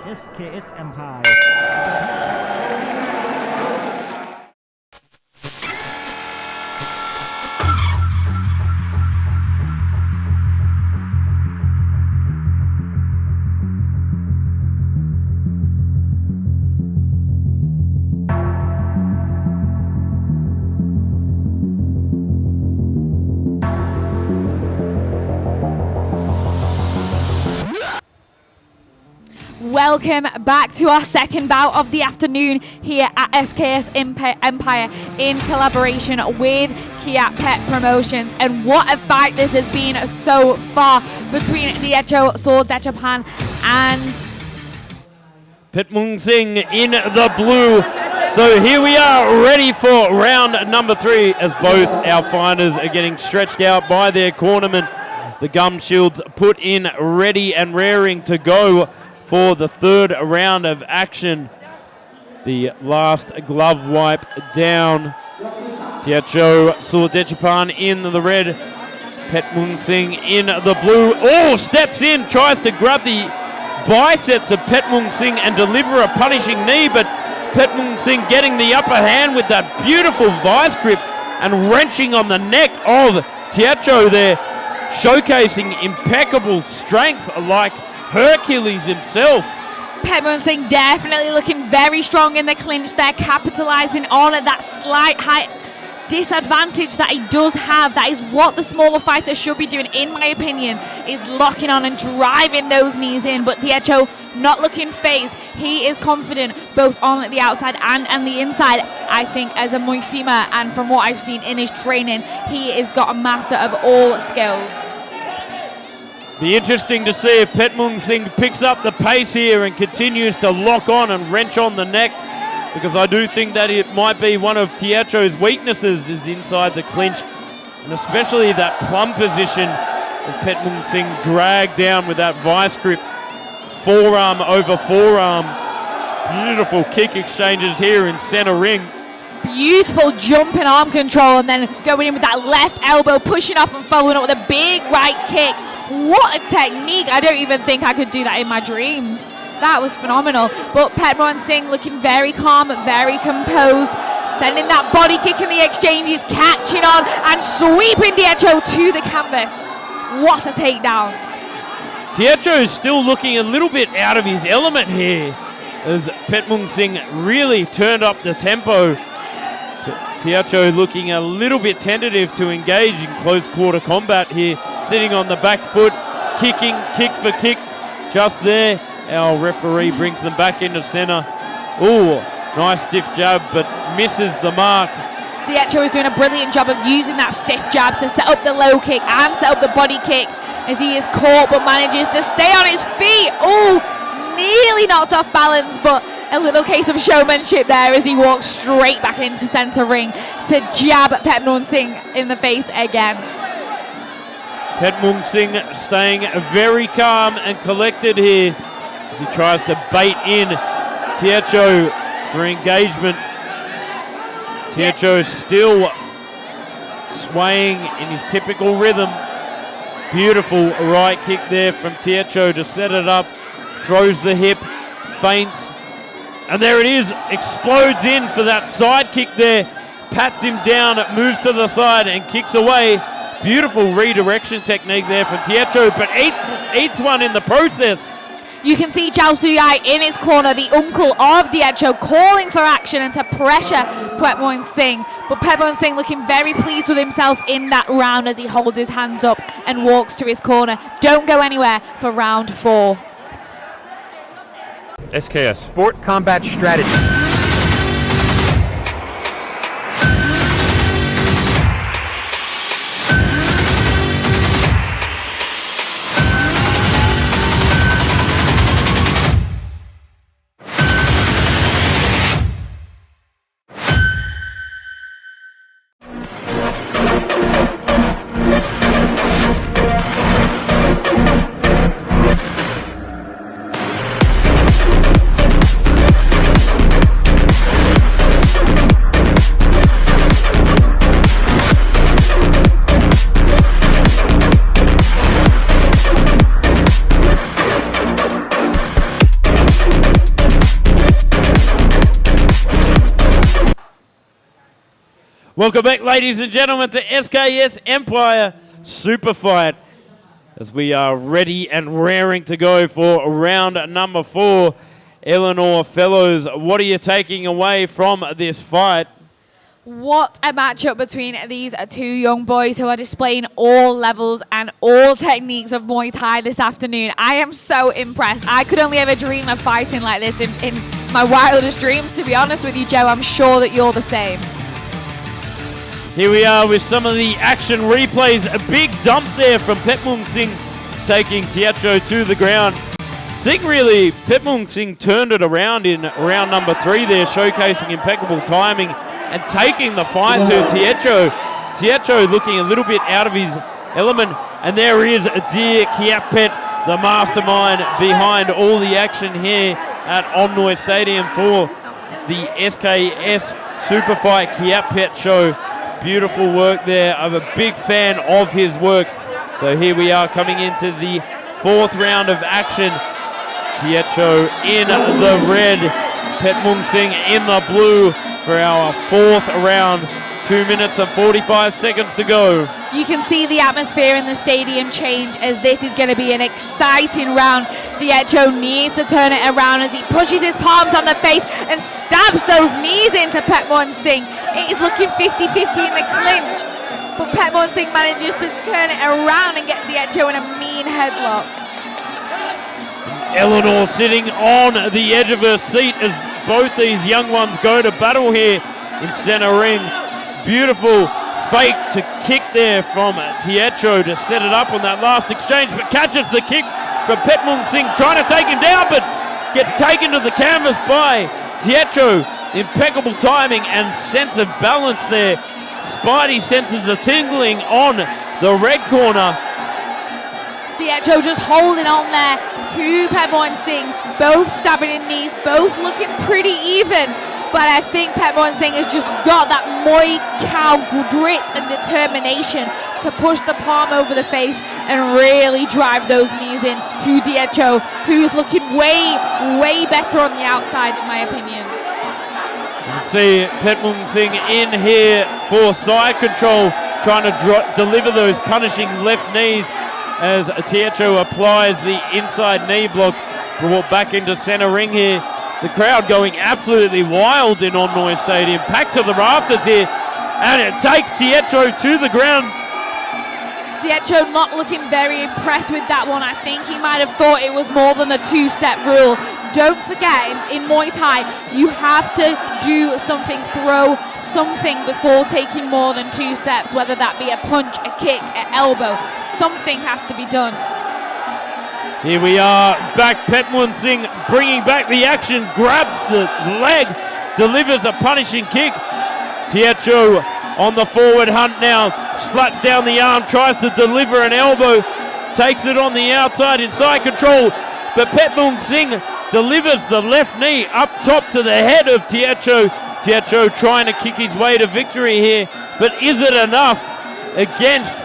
SKS Empire Welcome back to our second bout of the afternoon here at SKS Empire in collaboration with Kiatpetch Promotions. And what a fight this has been so far between Tieto Sordachapan and Petmung Singh in the blue. So here we are, ready for round number 3, as both our fighters are getting stretched out by their cornermen. The gum shields put in, ready and raring to go for the third round of action. The last glove wipe down. Tieto Sordachapan in the red, Petmung Singh in the blue. Oh, steps in, tries to grab the biceps of Petmung Singh and deliver a punishing knee, but Petmung Singh getting the upper hand with that beautiful vice grip and wrenching on the neck of Tieto there, showcasing impeccable strength like Hercules himself. Petmung Singh definitely looking very strong in the clinch there, capitalizing on that slight height disadvantage that he does have, that is what the smaller fighter should be doing, in my opinion, is locking on and driving those knees in. But Tiecho not looking phased. He is confident both on the outside and the inside. I think as a Muay Thai, and from what I've seen in his training, he has got a master of all skills. Be interesting to see if Petmung Singh picks up the pace here and continues to lock on and wrench on the neck, because I do think that it might be one of Tiecho's weaknesses is inside the clinch, and especially that plum position as Petmung Singh dragged down with that vice grip, forearm over forearm. Beautiful kick exchanges here in center ring. Beautiful jumping arm control, and then going in with that left elbow, pushing off and following up with a big right kick. What a technique. I don't even think I could do that in my dreams. That was phenomenal. But Petmung Singh looking very calm, very composed, sending that body kick in the exchanges, catching on and sweeping Tiecho to the canvas. What a takedown. Tiecho is still looking a little bit out of his element here as Petmung Singh really turned up the tempo. Tiecho looking a little bit tentative to engage in close quarter combat here, sitting on the back foot, kicking, kick for kick, just there. Our referee brings them back into center. Ooh, nice stiff jab, but misses the mark. Tiecho is doing a brilliant job of using that stiff jab to set up the low kick and set up the body kick as he is caught but manages to stay on his feet. Ooh, nearly knocked off balance, but a little case of showmanship there as he walks straight back into center ring to jab Petmung Singh in the face again. Petmung Singh staying very calm and collected here as he tries to bait in Tiecho for engagement. Tiecho still swaying in his typical rhythm. Beautiful right kick there from Tiecho to set it up. Throws the hip, feints, and there it is, explodes in for that side kick there, pats him down, moves to the side and kicks away. Beautiful redirection technique there from Tiecho, but eats one in the process. You can see Zhao Suyai in his corner, the uncle of Tiecho, calling for action and to pressure Petmung Singh. But Petmung Singh looking very pleased with himself in that round as he holds his hands up and walks to his corner. Don't go anywhere for round 4. SKS Sport Combat Strategy. Welcome back, ladies and gentlemen, to SKS Empire Super Fight, as we are ready and raring to go for round number 4. Eleanor Fellows, what are you taking away from this fight? What a matchup between these two young boys who are displaying all levels and all techniques of Muay Thai this afternoon. I am so impressed. I could only ever dream of fighting like this in my wildest dreams, to be honest with you, Joe. I'm sure that you're the same. Here we are with some of the action replays. A big dump there from Petmung Singh, taking Tiecho to the ground. I think really Petmung Singh turned it around in round number 3 there, showcasing impeccable timing and taking the fight to Tiecho. Tiecho looking a little bit out of his element, and there is dear Kiatpetch, the mastermind behind all the action here at Omnoi Stadium for the SKS Super Fight Kiatpetch show. Beautiful work there. I'm a big fan of his work. So here we are coming into the 4th round of action. Tiecho in the red, Petmung Singh in the blue for our 4th round. 2 minutes and 45 seconds to go. You can see the atmosphere in the stadium change as this is going to be an exciting round. Diecho needs to turn it around as he pushes his palms on the face and stabs those knees into Petmon Singh. It is looking 50-50 in the clinch, but Petmon Singh manages to turn it around and get Diecho in a mean headlock. Eleanor sitting on the edge of her seat as both these young ones go to battle here in center ring. Beautiful fake to kick there from Diecho to set it up on that last exchange, but catches the kick from Petmon Singh, trying to take him down, but gets taken to the canvas by Diecho. Impeccable timing and sense of balance there. Spidey senses are tingling on the red corner. Diecho just holding on there to Petmon Singh, both stabbing in knees, both looking pretty even. But I think Petmon Singh has just got that Muay Thai grit and determination to push the palm over the face and really drive those knees in to Diecho, who's looking way better on the outside in my opinion. You can see Petmon Singh in here for side control, trying to deliver those punishing left knees as Diecho applies the inside knee block, brought back into center ring here. The crowd going absolutely wild in Omnoi Stadium, packed to the rafters here, and it takes Diecho to the ground. Diecho not looking very impressed with that one. I think he might have thought it was more than the two-step rule. Don't forget, in Muay Thai, you have to do something, throw something before taking more than 2 steps, whether that be a punch, a kick, an elbow. Something has to be done. Here we are, back Petmon Singh bringing back the action, grabs the leg, delivers a punishing kick. Diecho on the forward hunt now, slaps down the arm, tries to deliver an elbow, takes it on the outside in side control, but Petmon Singh delivers the left knee up top to the head of Diecho. Diecho trying to kick his way to victory here, but is it enough against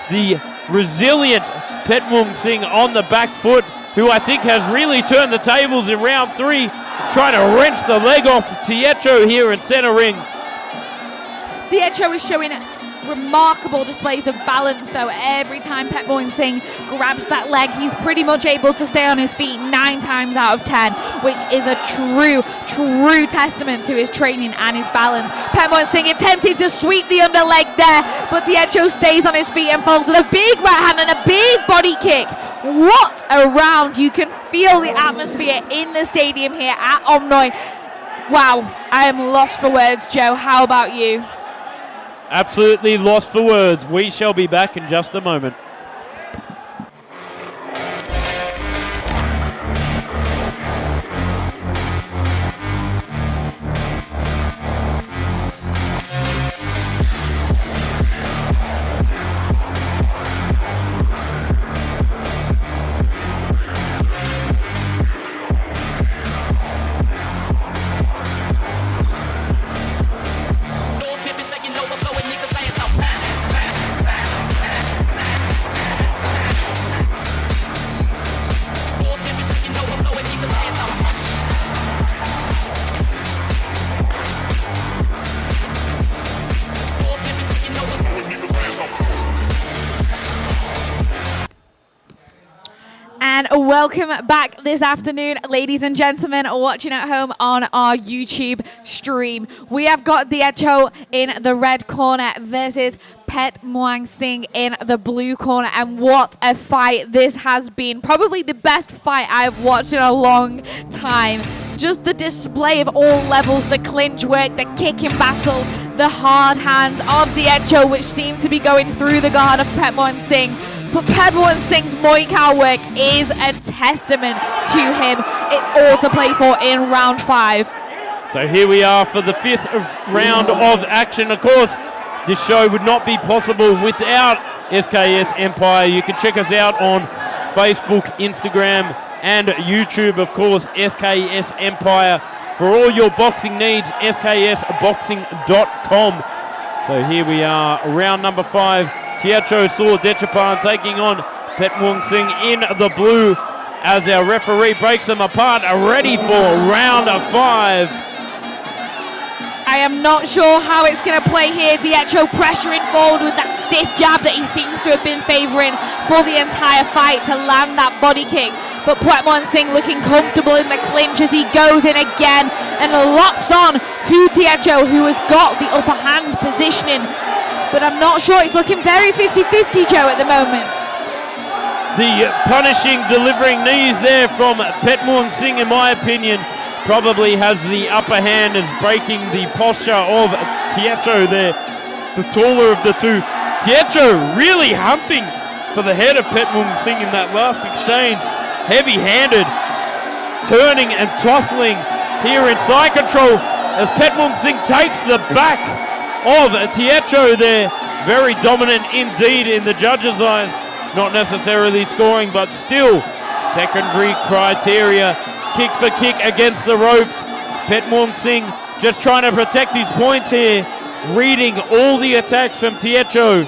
the resilient Petmon Singh on the back foot, who I think has really turned the tables in round 3, trying to wrench the leg off Diecho here in center ring. Diecho is showing remarkable displays of balance though. Every time Petmon Singh grabs that leg, he's pretty much able to stay on his feet 9 times out of 10, which is a true testament to his training and his balance. Petmon Singh attempted to sweep the underleg there, but Diecho stays on his feet and falls with a big right hand and a big body kick. What a round. You can feel the atmosphere in the stadium here at Omnoi. Wow, I am lost for words, Joe. How about you? Absolutely lost for words. We shall be back in just a moment. And welcome back this afternoon, ladies and gentlemen, watching at home on our YouTube stream. We have got Diecho in the red corner versus Petmon Singh in the blue corner. And what a fight this has been. Probably the best fight I've watched in a long time. Just the display of all levels, the clinch work, the kicking battle, the hard hands of Diecho, which seem to be going through the guard of Petmon Singh. But Petmon Singh's Muay Thai work is a testament to him. It's all to play for in round 5. So here we are for the 5th round of action. Of course, this show would not be possible without SKS Empire. You can check us out on Facebook, Instagram, and YouTube. Of course, SKS Empire. For all your boxing needs, sksboxing.com. So here we are, round number 5. Diecho Dechapan taking on Petmon Singh in the blue as our referee breaks them apart, ready for round 5. I am not sure how it's going to play here. Diecho pressuring forward with that stiff jab that he seems to have been favouring for the entire fight to land that body kick. But Phuetmon Singh looking comfortable in the clinch as he goes in again and locks on to Diecho, who has got the upper hand positioning. But I'm not sure. It's looking very 50-50, Joe, at the moment. The punishing, delivering knees there from Phuetmon Singh, in my opinion, probably has the upper hand, as breaking the posture of Diecho there, the taller of the two. Diecho really hunting for the head of Phuetmon Singh in that last exchange. Heavy-handed, turning and tossing here in side control as Phuetmon Singh takes the back of Diecho there. Very dominant indeed in the judges' eyes. Not necessarily scoring, but still secondary criteria. Kick for kick against the ropes. Phuetmon Singh just trying to protect his points here, reading all the attacks from Diecho.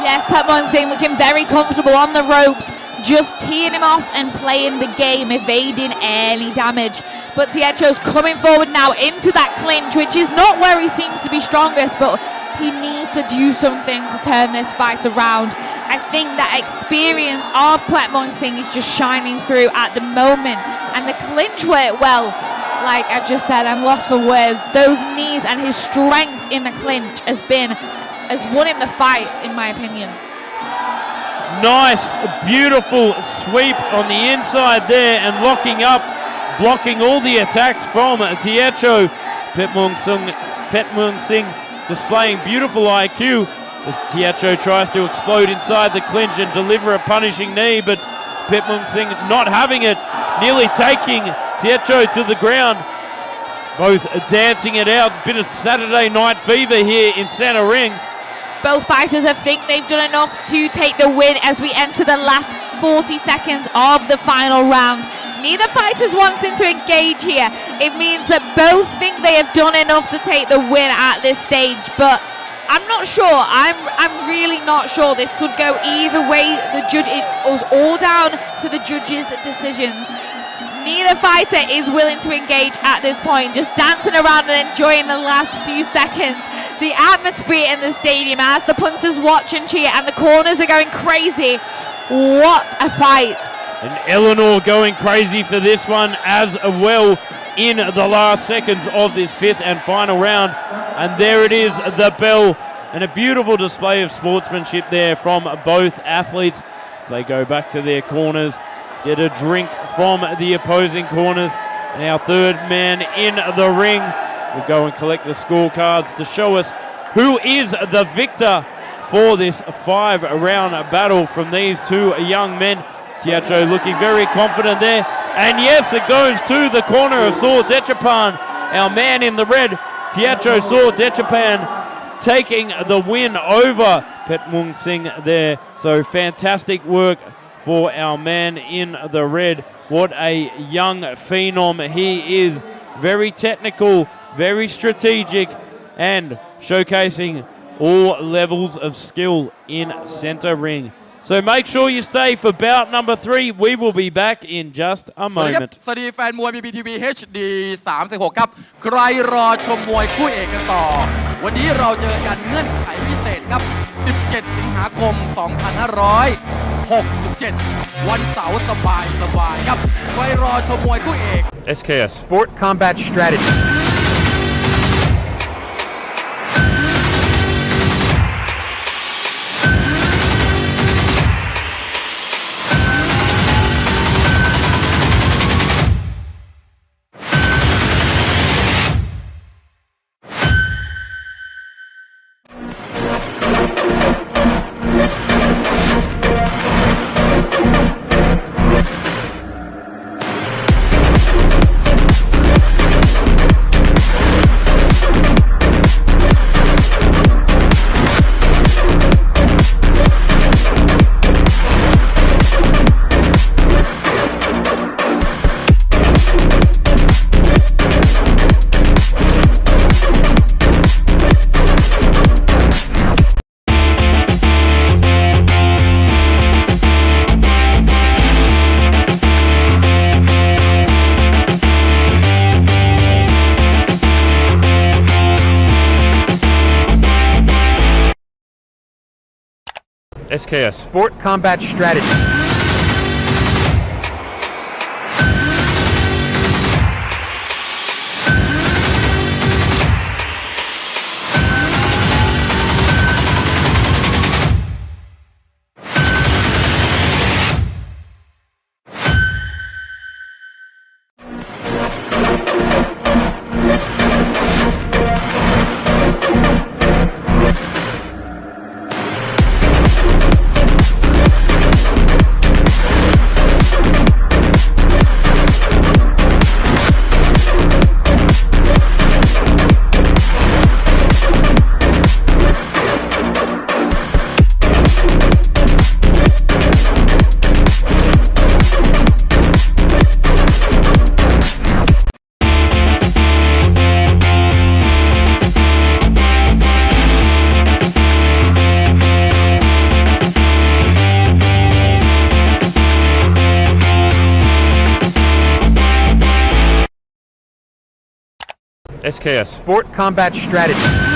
Yes, Phuetmon Singh looking very comfortable on the ropes, just teeing him off and playing the game, evading any damage. But Diecho's coming forward now into that clinch, which is not where he seems to be strongest, but he needs to do something to turn this fight around. I think that experience of Phuetmon Singh is just shining through at the moment. And the clinch work, well, like I've just said, I'm lost for words. Those knees and his strength in the clinch has won him the fight, in my opinion. Nice, beautiful sweep on the inside there and locking up, blocking all the attacks from Diecho. Phuetmon Singh displaying beautiful IQ as Diecho tries to explode inside the clinch and deliver a punishing knee, but Phuetmon Singh not having it, nearly taking Diecho to the ground. Both dancing it out, bit of Saturday night fever here in center ring. Both fighters think they've done enough to take the win as we enter the last 40 seconds of the final round. Neither fighter's wanting to engage here. It means that both think they have done enough to take the win at this stage, but I'm not sure. I'm really not sure. This could go either way. It was all down to the judges' decisions. Neither fighter is willing to engage at this point, just dancing around and enjoying the last few seconds. The atmosphere in the stadium as the punters watch and cheer and the corners are going crazy. What a fight. And Eleanor going crazy for this one as well in the last seconds of this fifth and final round. And there it is, the bell, and a beautiful display of sportsmanship there from both athletes as they go back to their corners, get a drink from the opposing corners. And our third man in the ring will go and collect the scorecards to show us who is the victor for this 5-round battle from these two young men. Diecho looking very confident there. And yes, it goes to the corner of Saw Dechapan, our man in the red. Diecho Saw Dechapan taking the win over Phuetmon Singh there. So fantastic work for our man in the red. What a young phenom he is. Very technical, very strategic, and showcasing all levels of skill in center ring. So make sure you stay for bout number 3. We will be back in just a moment. สวัสดีแฟนมวย BBTV HD 36 ครับใครรอชมมวยคู่เอกกันต่อวันนี้เราเจอกันเงื่อนไขพิเศษครับ17 สิงหาคม 2567 วันเสาร์สบายครับใครรอชมมวยคู่เอก SKS Sport Combat Strategy. SKS Sport Combat Strategy. SKS Sport Combat Strategy.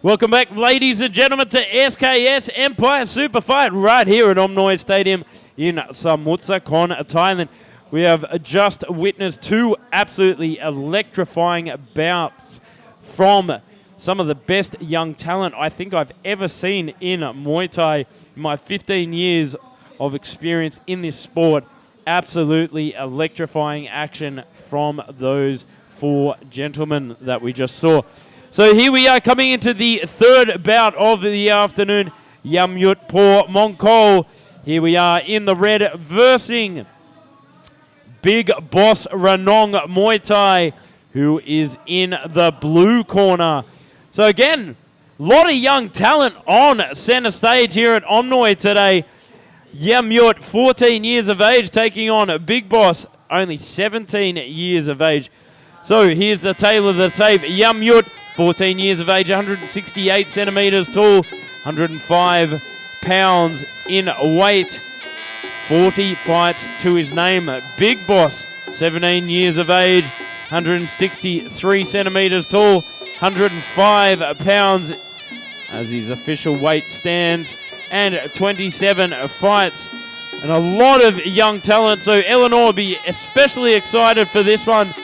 Welcome back, ladies and gentlemen, to SKS Empire Super Fight right here at Omnoi Stadium in Samutsakhon, Thailand. We have just witnessed two absolutely electrifying bouts from some of the best young talent I think I've ever seen in Muay Thai in my 15 years of experience in this sport. Absolutely electrifying action from those four gentlemen that we just saw. So here we are coming into the third bout of the afternoon. Yamyut Por Mongkol. Here we are in the red versing Big Boss Ranong Muay Thai, who is in the blue corner. So again, a lot of young talent on center stage here at Omnoi today. Yamyut, 14 years of age, taking on Big Boss, only 17 years of age. So here's the tail of the tape. Yamyut, 14 years of age, 168 centimeters tall, 105 pounds in weight. 40 fights to his name. Big Boss, 17 years of age, 163 centimeters tall, 105 pounds as his official weight stands, and 27 fights. And a lot of young talent, so Eleanor will be especially excited for this one.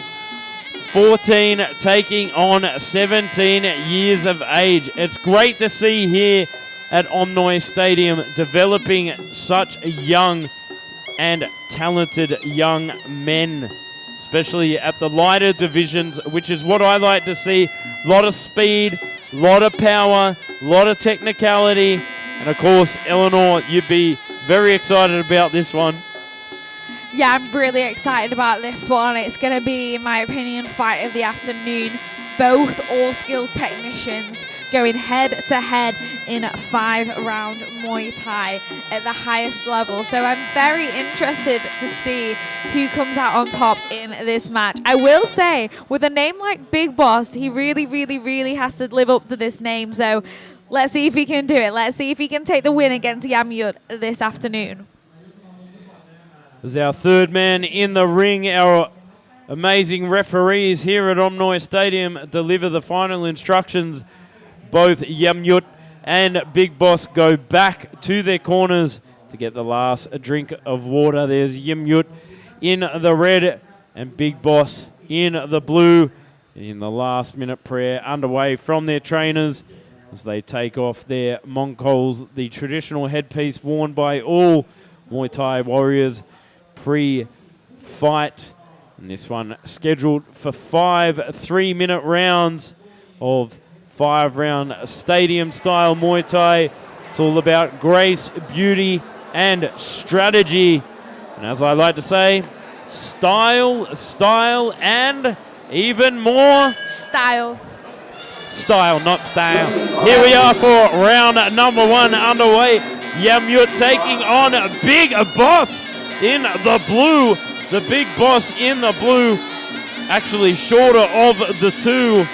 14 taking on 17 years of age. It's great to see here at Omnoi Stadium developing such young and talented young men, especially at the lighter divisions, which is what I like to see. A lot of speed, a lot of power, a lot of technicality, and of course, Eleanor, you'd be very excited about this one. Yeah, I'm really excited about this one. It's going to be, in my opinion, fight of the afternoon. Both all-skilled technicians going head-to-head in a 5-round Muay Thai at the highest level. So I'm very interested to see who comes out on top in this match. I will say, with a name like Big Boss, he really has to live up to this name. So let's see if he can do it. Let's see if he can take the win against Yamyut this afternoon. As our third man in the ring, our amazing referees here at Omnoi Stadium deliver the final instructions. Both Yamyut and Big Boss go back to their corners to get the last drink of water. There's Yamyut in the red and Big Boss in the blue. In the last minute prayer underway from their trainers as they take off their Mongols, the traditional headpiece worn by all Muay Thai warriors pre-fight. And this one scheduled for 5 3-minute rounds of 5-round stadium-style Muay Thai. It's all about grace, beauty, and strategy. And as I like to say, style, and even more Style. Style, not style. Here we are for round number 1 underway. Yamyut taking on Big Boss in the blue. The Big Boss in the blue, actually shorter of the two.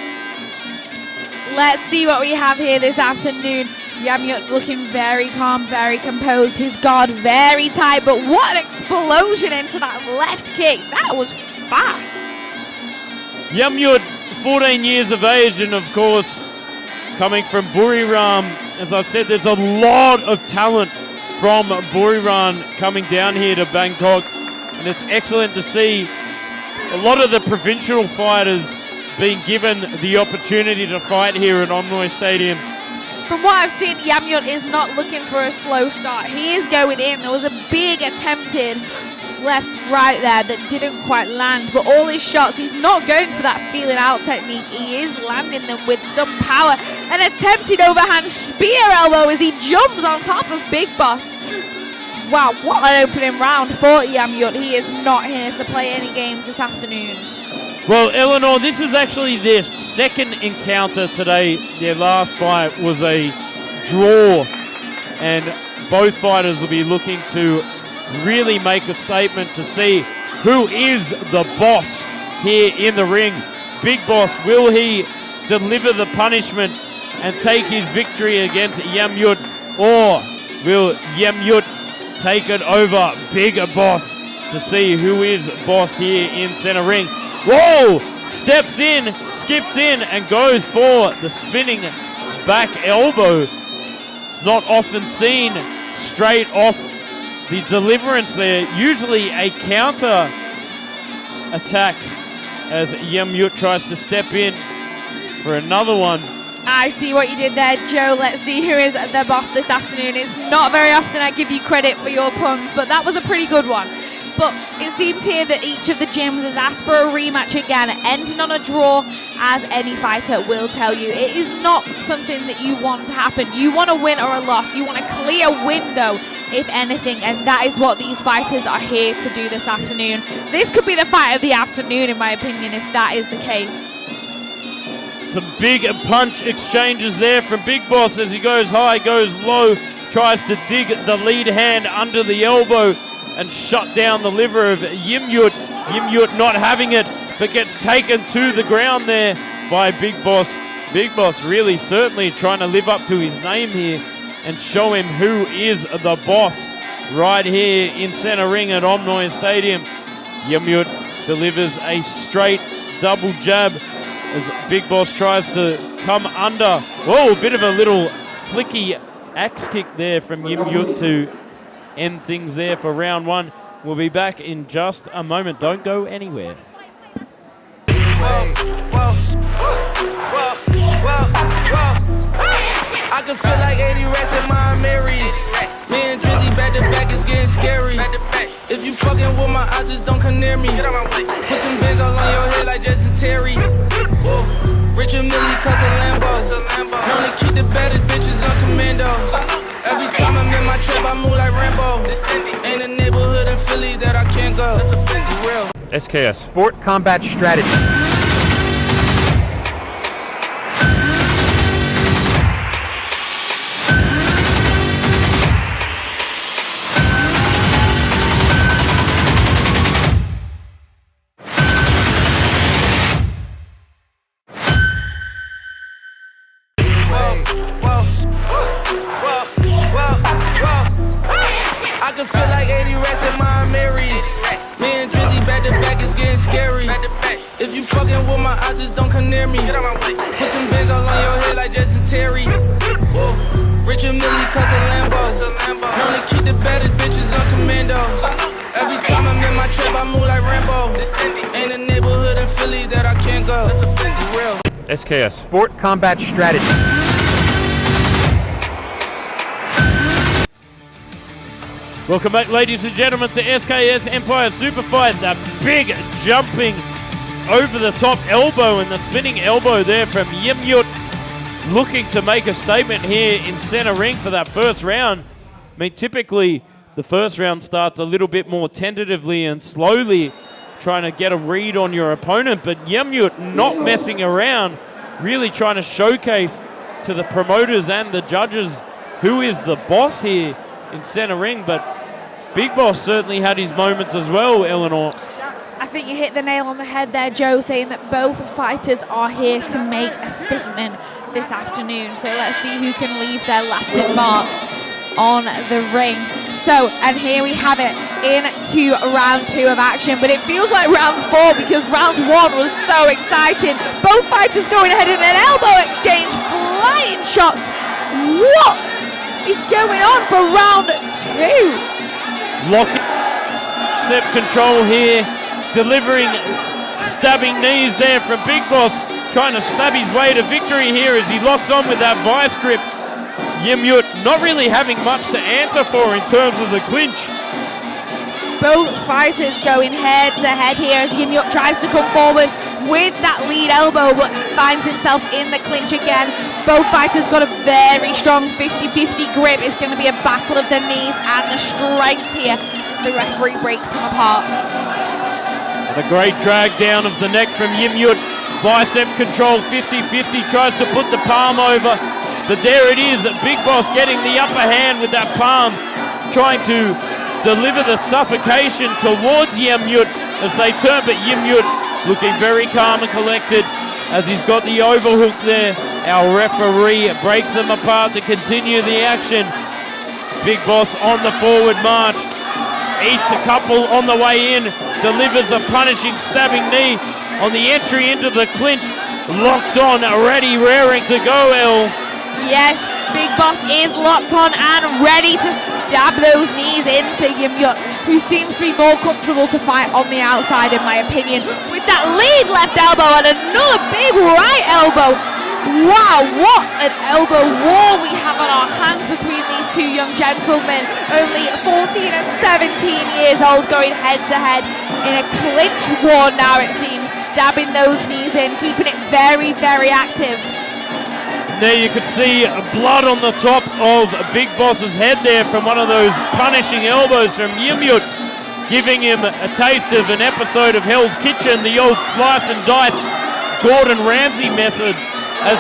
Let's see what we have here this afternoon. Yamyut looking very calm, very composed. His guard very tight, but what an explosion into that left kick. That was fast. Yamyut, 14 years of age, and of course, coming from Buriram. As I've said, there's a lot of talent from Buriram coming down here to Bangkok. And it's excellent to see a lot of the provincial fighters being given the opportunity to fight here at Omnoi Stadium. From what I've seen, Yamyut is not looking for a slow start. He is going in. There was a big attempted left-right there that didn't quite land, but all his shots, he's not going for that feeling out technique. He is landing them with some power. An attempted overhand spear elbow as he jumps on top of Big Boss. Wow, what an opening round for Yamyut. He is not here to play any games this afternoon. Well, Eleanor, this is actually their second encounter today. Their last fight was a draw, and both fighters will be looking to really make a statement to see who is the boss here in the ring. Big Boss, will he deliver the punishment and take his victory against Yamyut, or will Yamyut take it over Big Boss to see who is boss here in center ring? Whoa! Steps in, skips in, and goes for the spinning back elbow. It's not often seen straight off the deliverance there. Usually a counter attack as Yamyut tries to step in for another one. I see what you did there, Joe. Let's see who is the boss this afternoon. It's not very often I give you credit for your puns, but that was a pretty good one. But it seems here that each of the gyms has asked for a rematch again, ending on a draw, as any fighter will tell you. It is not something that you want to happen. You want a win or a loss. You want a clear window, if anything, and that is what these fighters are here to do this afternoon. This could be the fight of the afternoon, in my opinion, if that is the case. Some big punch exchanges there from Big Boss as he goes high, goes low, tries to dig the lead hand under the elbow and shut down the liver of Yamyut. Yamyut not having it, but gets taken to the ground there by Big Boss. Big Boss really certainly trying to live up to his name here and show him who is the boss right here in center ring at Omnoi Stadium. Yamyut delivers a straight double jab as Big Boss tries to come under. Whoa, a bit of a little flicky axe kick there from Yamyut to end things there for round one. We'll be back in just a moment. Don't go anywhere. I can feel like 80 rats in my Marys. Me and Drizzy back to back is getting scary. If you fucking with my eyes, just don't come near me. Put some bins all on your head like Justin Terry. Rich and Millie cuss a Lambo. Known to keep the baddest bitches on commando. Every time I'm in my trip, I move like Rambo. Ain't a neighborhood in Philly that I can't go. For real. SKS Sport Combat Strategy. I can feel like 80 rats in my Marys. Me and Drizzy back to back is getting scary. If you fucking with my eyes, just don't come near me. Put some bins all on your head like Justin Terry. Rich and Millie cuss a Lambo. Known to keep the baddest bitches on commando. Every time I'm in my trip, I move like Rambo. Ain't a neighborhood in Philly that I can't go. For real. SKS Sport Combat Strategy. Welcome back, ladies and gentlemen, to SKS Empire Super Fight. The big jumping over the top elbow and the spinning elbow there from Yamyut, looking to make a statement here in center ring for that first round. I mean, typically the first round starts a little bit more tentatively and slowly, trying to get a read on your opponent, but Yamyut not messing around, really trying to showcase to the promoters and the judges who is the boss here in center ring. But Big Boss certainly had his moments as well, Eleanor. I think you hit the nail on the head there, Joe, saying that both fighters are here to make a statement this afternoon. So let's see who can leave their lasting mark on the ring. So, and here we have it into round two of action, but it feels like round four because round one was so exciting. Both fighters going ahead in an elbow exchange, flying shots. What is going on for round two? Locking step control here, delivering stabbing knees there from Big Boss, trying to stab his way to victory here as he locks on with that vice grip. Yamyut not really having much to answer for in terms of the clinch. Both fighters going head to head here as Yamyut tries to come forward with that lead elbow but finds himself in the clinch again. Both fighters got a very strong 50-50 grip. It's going to be a battle of the knees and the strength here as the referee breaks them apart. And a great drag down of the neck from Yamyut. Bicep control 50-50, tries to put the palm over, but there it is, Big Boss getting the upper hand with that palm, trying to deliver the suffocation towards Yamyut as they turn, but Yamyut looking very calm and collected as he's got the overhook there. Our referee breaks them apart to continue the action. Big Boss on the forward march, eats a couple on the way in, delivers a punishing stabbing knee on the entry into the clinch, locked on, ready, raring to go, El. Yes, Big Boss is locked on and ready to stab those knees into Yamyut, who seems to be more comfortable to fight on the outside, in my opinion, with that lead left elbow and another big right elbow. Wow, what an elbow war we have on our hands between these two young gentlemen, only 14 and 17 years old, going head to head in a clinch war now, it seems, stabbing those knees in, keeping it very, very active. There you could see blood on the top of Big Boss's head there from one of those punishing elbows from Yamyut, giving him a taste of an episode of Hell's Kitchen, the old slice and dice Gordon Ramsay method, as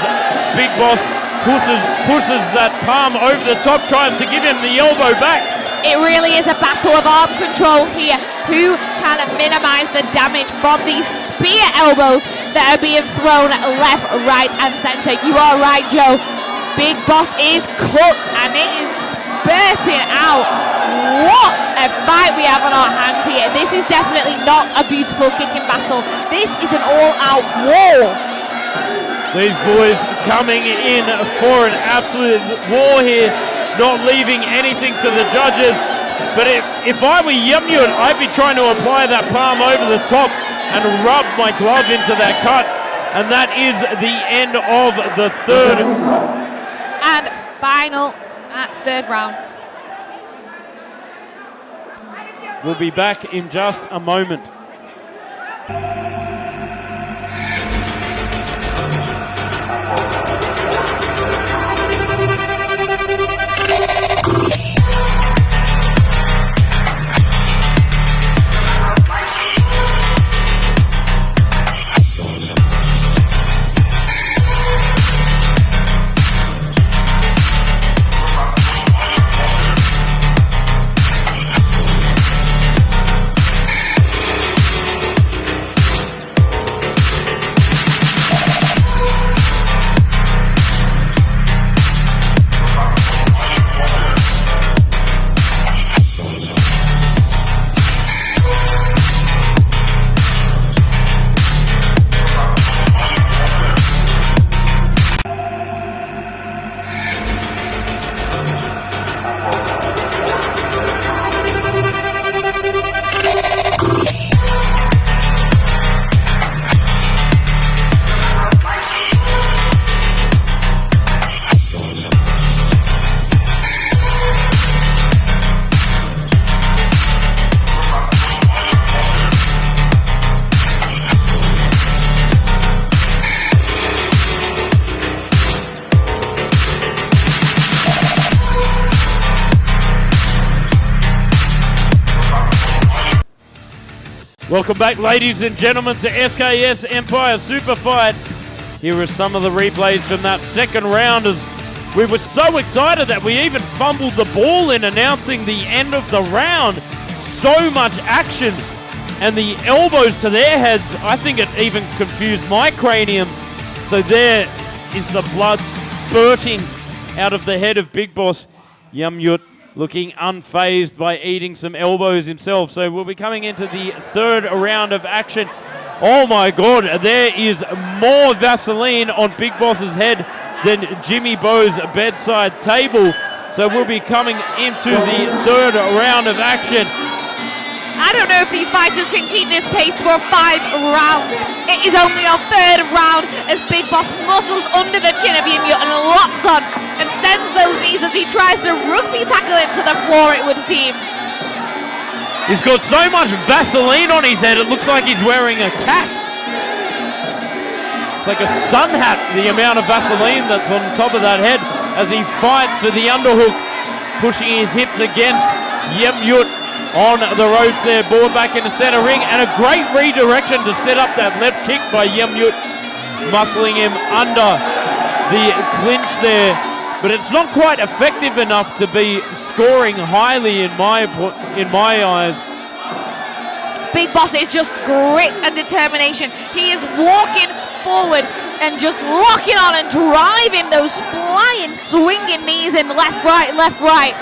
Big Boss pushes that palm over the top, tries to give him the elbow back. It really is a battle of arm control here. Who can minimize the damage from these spear elbows that are being thrown left, right, and center? You are right, Joe. Big Boss is cut and it is spurting out what a fight we have on our hands here. This is definitely not a beautiful kicking battle. This is an all-out war. These boys coming in for an absolute war here, not leaving anything to the judges. But if I were Yamyut, I'd be trying to apply that palm over the top and rub my glove into that cut. And that is the end of the third. And final third round. We'll be back in just a moment. Welcome back, ladies and gentlemen, to SKS Empire Super Fight. Here are some of the replays from that second round, as we were so excited that we even fumbled the ball in announcing the end of the round. So much action, and the elbows to their heads, I think it even confused my cranium. So there is the blood spurting out of the head of Big Boss Yamyut, looking unfazed by eating some elbows himself. So we'll be coming into the third round of action. Oh my God, there is more Vaseline on Big Boss's head than Jimmy Bo's bedside table. So we'll be coming into the third round of action. I don't know if these fighters can keep this pace for 5 rounds. It is only our third round as Big Boss muscles under the chin of Yamyut and locks on and sends those knees as he tries to rugby tackle him to the floor, it would seem. He's got so much Vaseline on his head, it looks like he's wearing a cap. It's like a sun hat, the amount of Vaseline that's on top of that head as he fights for the underhook, pushing his hips against Yamyut on the ropes there. Ball back in the center ring, and a great redirection to set up that left kick by Yamyut, muscling him under the clinch there. But it's not quite effective enough to be scoring highly in my eyes. Big Boss is just grit and determination. He is walking forward and just locking on and driving those flying, swinging knees in left, right.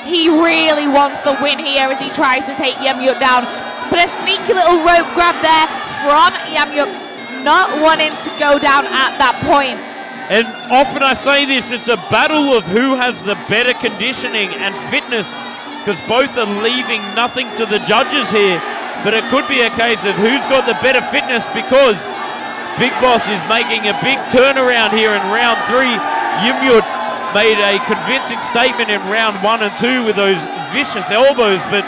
He really wants the win here as he tries to take Yamyut down. But a sneaky little rope grab there from Yamyut, not wanting to go down at that point. And often I say this, it's a battle of who has the better conditioning and fitness, because both are leaving nothing to the judges here. But it could be a case of who's got the better fitness, because Big Boss is making a big turnaround here in round 3. Yamyut made a convincing statement in round 1 and 2 with those vicious elbows, but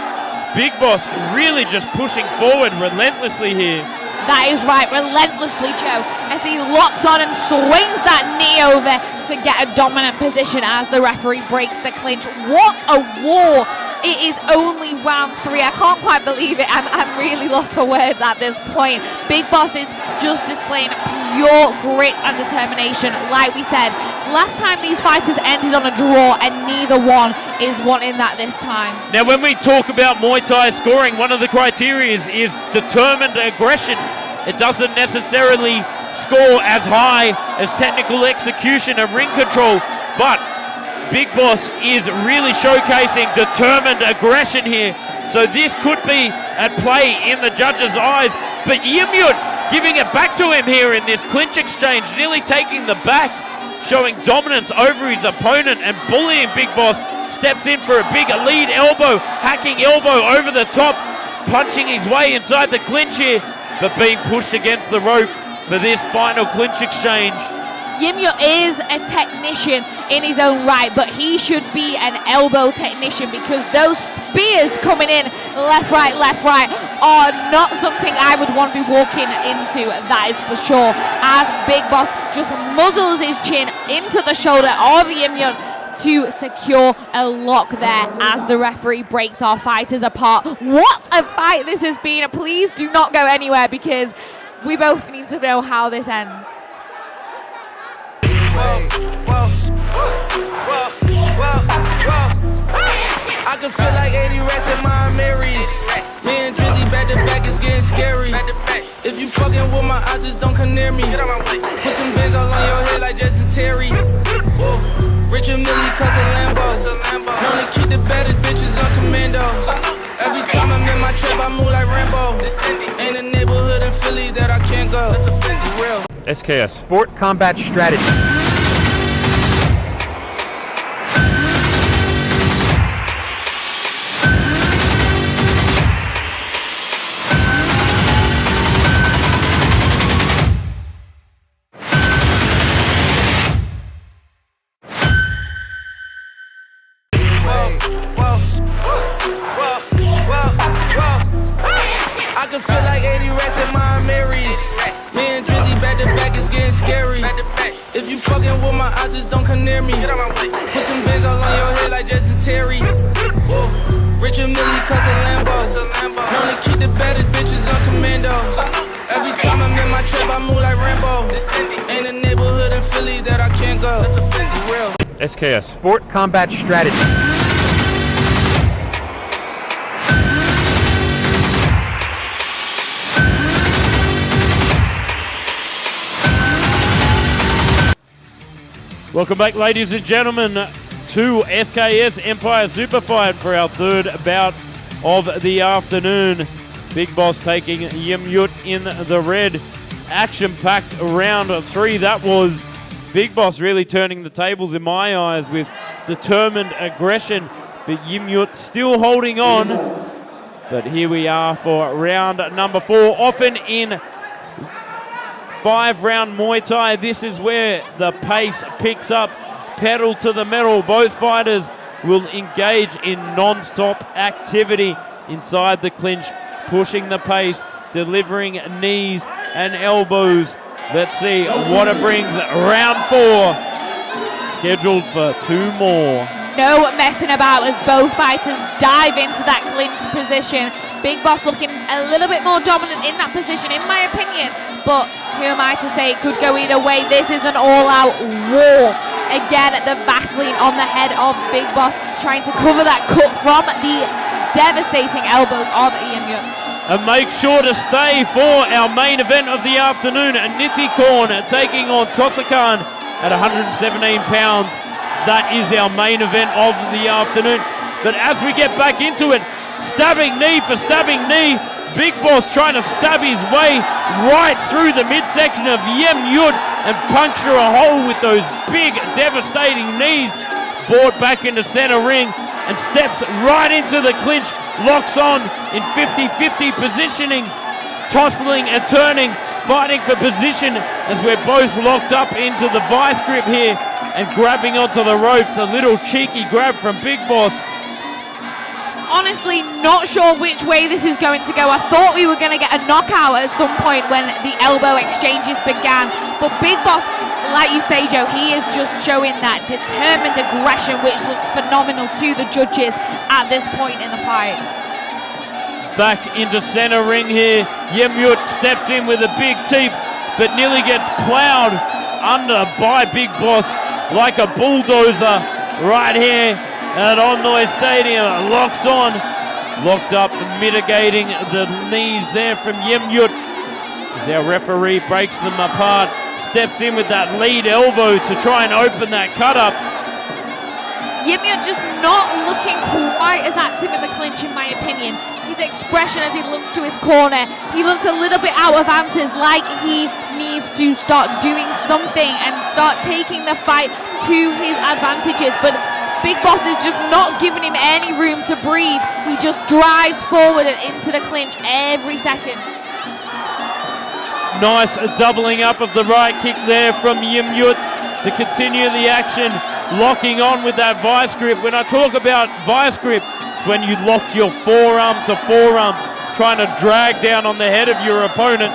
Big Boss really just pushing forward relentlessly here. That is right, relentlessly, Joe, as he locks on and swings that knee over to get a dominant position as the referee breaks the clinch. What a war! It is only round 3. I can't quite believe it. I'm really lost for words at this point. Big Boss is just displaying pure grit and determination. Like we said, last time these fighters ended on a draw, and neither one is wanting that this time. Now, when we talk about Muay Thai scoring, one of the criteria is determined aggression. It doesn't necessarily score as high as technical execution and ring control, but Big Boss is really showcasing determined aggression here. So this could be at play in the judges' eyes. But Yimyut giving it back to him here in this clinch exchange, nearly taking the back, showing dominance over his opponent and bullying Big Boss. Steps in for a big lead elbow, hacking elbow over the top, punching his way inside the clinch here, but being pushed against the rope for this final clinch exchange. Yimyut is a technician in his own right, but he should be an elbow technician because those spears coming in left, right, are not something I would want to be walking into, that is for sure. As Big Boss just muzzles his chin into the shoulder of Yimyut to secure a lock there as the referee breaks our fighters apart. What a fight this has been. Please do not go anywhere because we both need to know how this ends. I can feel like 80 rats in my Marys. Me and Drizzy back to back is getting scary. If you fucking with my eyes, just don't come near me. Put some bins all on your head like Justin Terry. Richard Millie cousin Lambo. Known to keep the better bitches on commando. Every time I'm in my trap, I move like Rambo. Ain't a neighborhood in Philly that I can't go. For real. SKS Sport Combat Strategy. I can feel like 80 rats in my Marys. Me and Drizzy back to back is getting scary. If you fucking with my eyes, just don't come near me. Put some bins all on your head like Justin Terry. Richard Millie cousin Lambo. Known to keep the better bitches on commando. Every time I'm in my trap, I move like Rambo. Ain't a neighborhood in Philly that I can't go. For real. SKS Sport Combat Strategy. Welcome back, ladies and gentlemen, to SKS Empire Super Fight for our third bout of the afternoon. Big Boss taking Yimyut in the red. Action-packed round 3. That was Big Boss really turning the tables in my eyes with determined aggression, but Yimyut still holding on. But here we are for round number 4. Often in 5-round Muay Thai, this is where the pace picks up. Pedal to the metal. Both fighters will engage in non-stop activity inside the clinch, pushing the pace, delivering knees and elbows. Let's see what it brings. Round 4, scheduled for 2 more. No messing about as both fighters dive into that clinch position. Big Boss looking a little bit more dominant in that position, in my opinion. But who am I to say it could go either way? This is an all-out war. Again, the Vaseline on the head of Big Boss, trying to cover that cut from the devastating elbows of Yimyut. And make sure to stay for our main event of the afternoon. Nitty Korn taking on Tosakan at 117 pounds. That is our main event of the afternoon. But as we get back into it, stabbing knee for stabbing knee. Big Boss trying to stab his way right through the midsection of Yimyut and puncture a hole with those big, devastating knees. Brought back into center ring and steps right into the clinch. Locks on in 50-50 positioning, tossing and turning, fighting for position as we're both locked up into the vice grip here and grabbing onto the ropes. A little cheeky grab from Big Boss. Honestly, not sure which way this is going to go. I thought we were going to get a knockout at some point when the elbow exchanges began. But Big Boss, like you say, Joe, he is just showing that determined aggression, which looks phenomenal to the judges at this point in the fight. Back into center ring here. Yimyut steps in with a big teep, but nearly gets plowed under by Big Boss like a bulldozer right here at Omnoi Stadium. Locks on, locked up, mitigating the knees there from Yimyut as our referee breaks them apart. Steps in with that lead elbow to try and open that cut up. Yimyut just not looking quite as active in the clinch, in my opinion. His expression as he looks to his corner, he looks a little bit out of answers, like he needs to start doing something and start taking the fight to his advantages. But Big Boss is just not giving him any room to breathe. He just drives forward and into the clinch every second. Nice doubling up of the right kick there from Yimyut to continue the action, locking on with that vice grip. When I talk about vice grip, it's when you lock your forearm to forearm, trying to drag down on the head of your opponent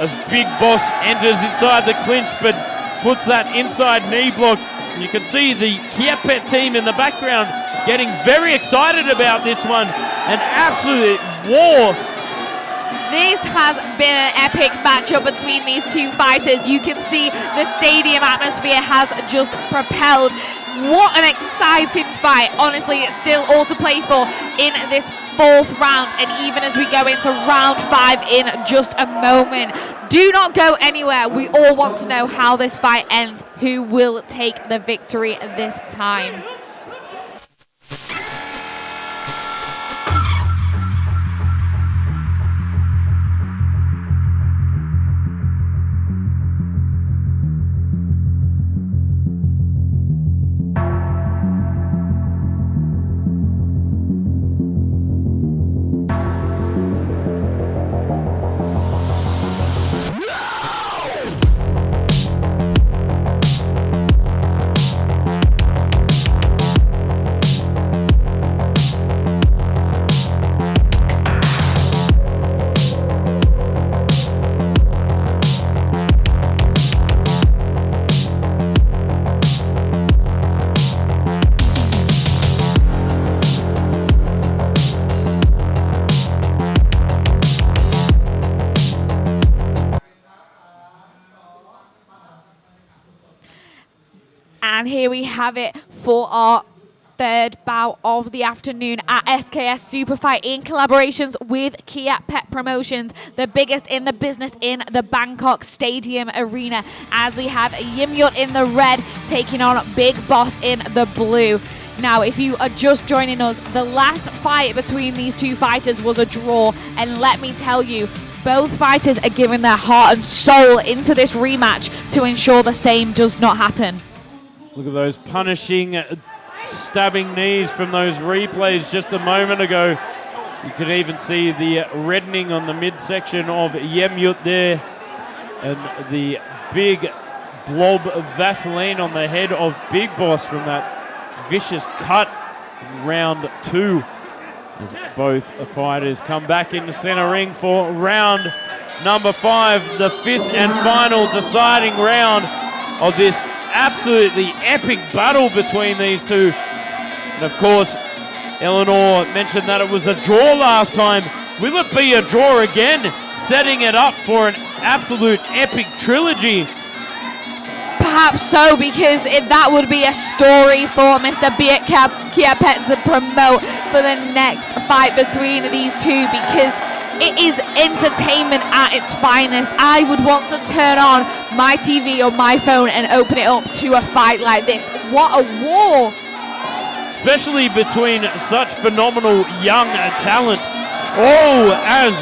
as Big Boss enters inside the clinch but puts that inside knee block. And you can see the Kiatpetch team in the background getting very excited about this one. An absolute war. This has been an epic matchup between these two fighters. You can see the stadium atmosphere has just propelled. What an exciting fight. Honestly, it's still all to play for in this fourth round, and even as we go into round 5 in just a moment. Do not go anywhere. We all want to know how this fight ends. Who will take the victory this time? And here we have it for our third bout of the afternoon at SKS Super Fight in collaborations with Kiatpetch Promotions, the biggest in the business in the Bangkok Stadium arena, as we have Yimyut in the red taking on Big Boss in the blue. Now, if you are just joining us, the last fight between these two fighters was a draw, and let me tell you, both fighters are giving their heart and soul into this rematch to ensure the same does not happen. Look at those punishing, stabbing knees from those replays just a moment ago. You can even see the reddening on the midsection of Yimyut there, and the big blob of Vaseline on the head of Big Boss from that vicious cut in round 2. As both fighters come back in the center ring for round number 5, the 5th and final deciding round of this absolutely epic battle between these two. And of course, Eleanor mentioned that it was a draw last time. Will it be a draw again, setting it up for an absolute epic trilogy? Perhaps so, because that would be a story for Mr. Kiatpetch to promote for the next fight between these two, because it is entertainment at its finest. I would want to turn on my TV or my phone and open it up to a fight like this. What a war! Especially between such phenomenal young talent. Oh, as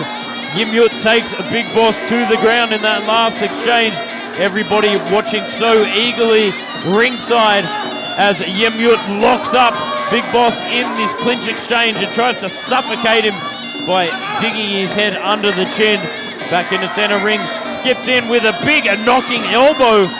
Yimyut takes a Big Boss to the ground in that last exchange. Everybody watching so eagerly ringside as Yimyut locks up Big Boss in this clinch exchange and tries to suffocate him by digging his head under the chin. Back in the center ring, skips in with a big knocking elbow.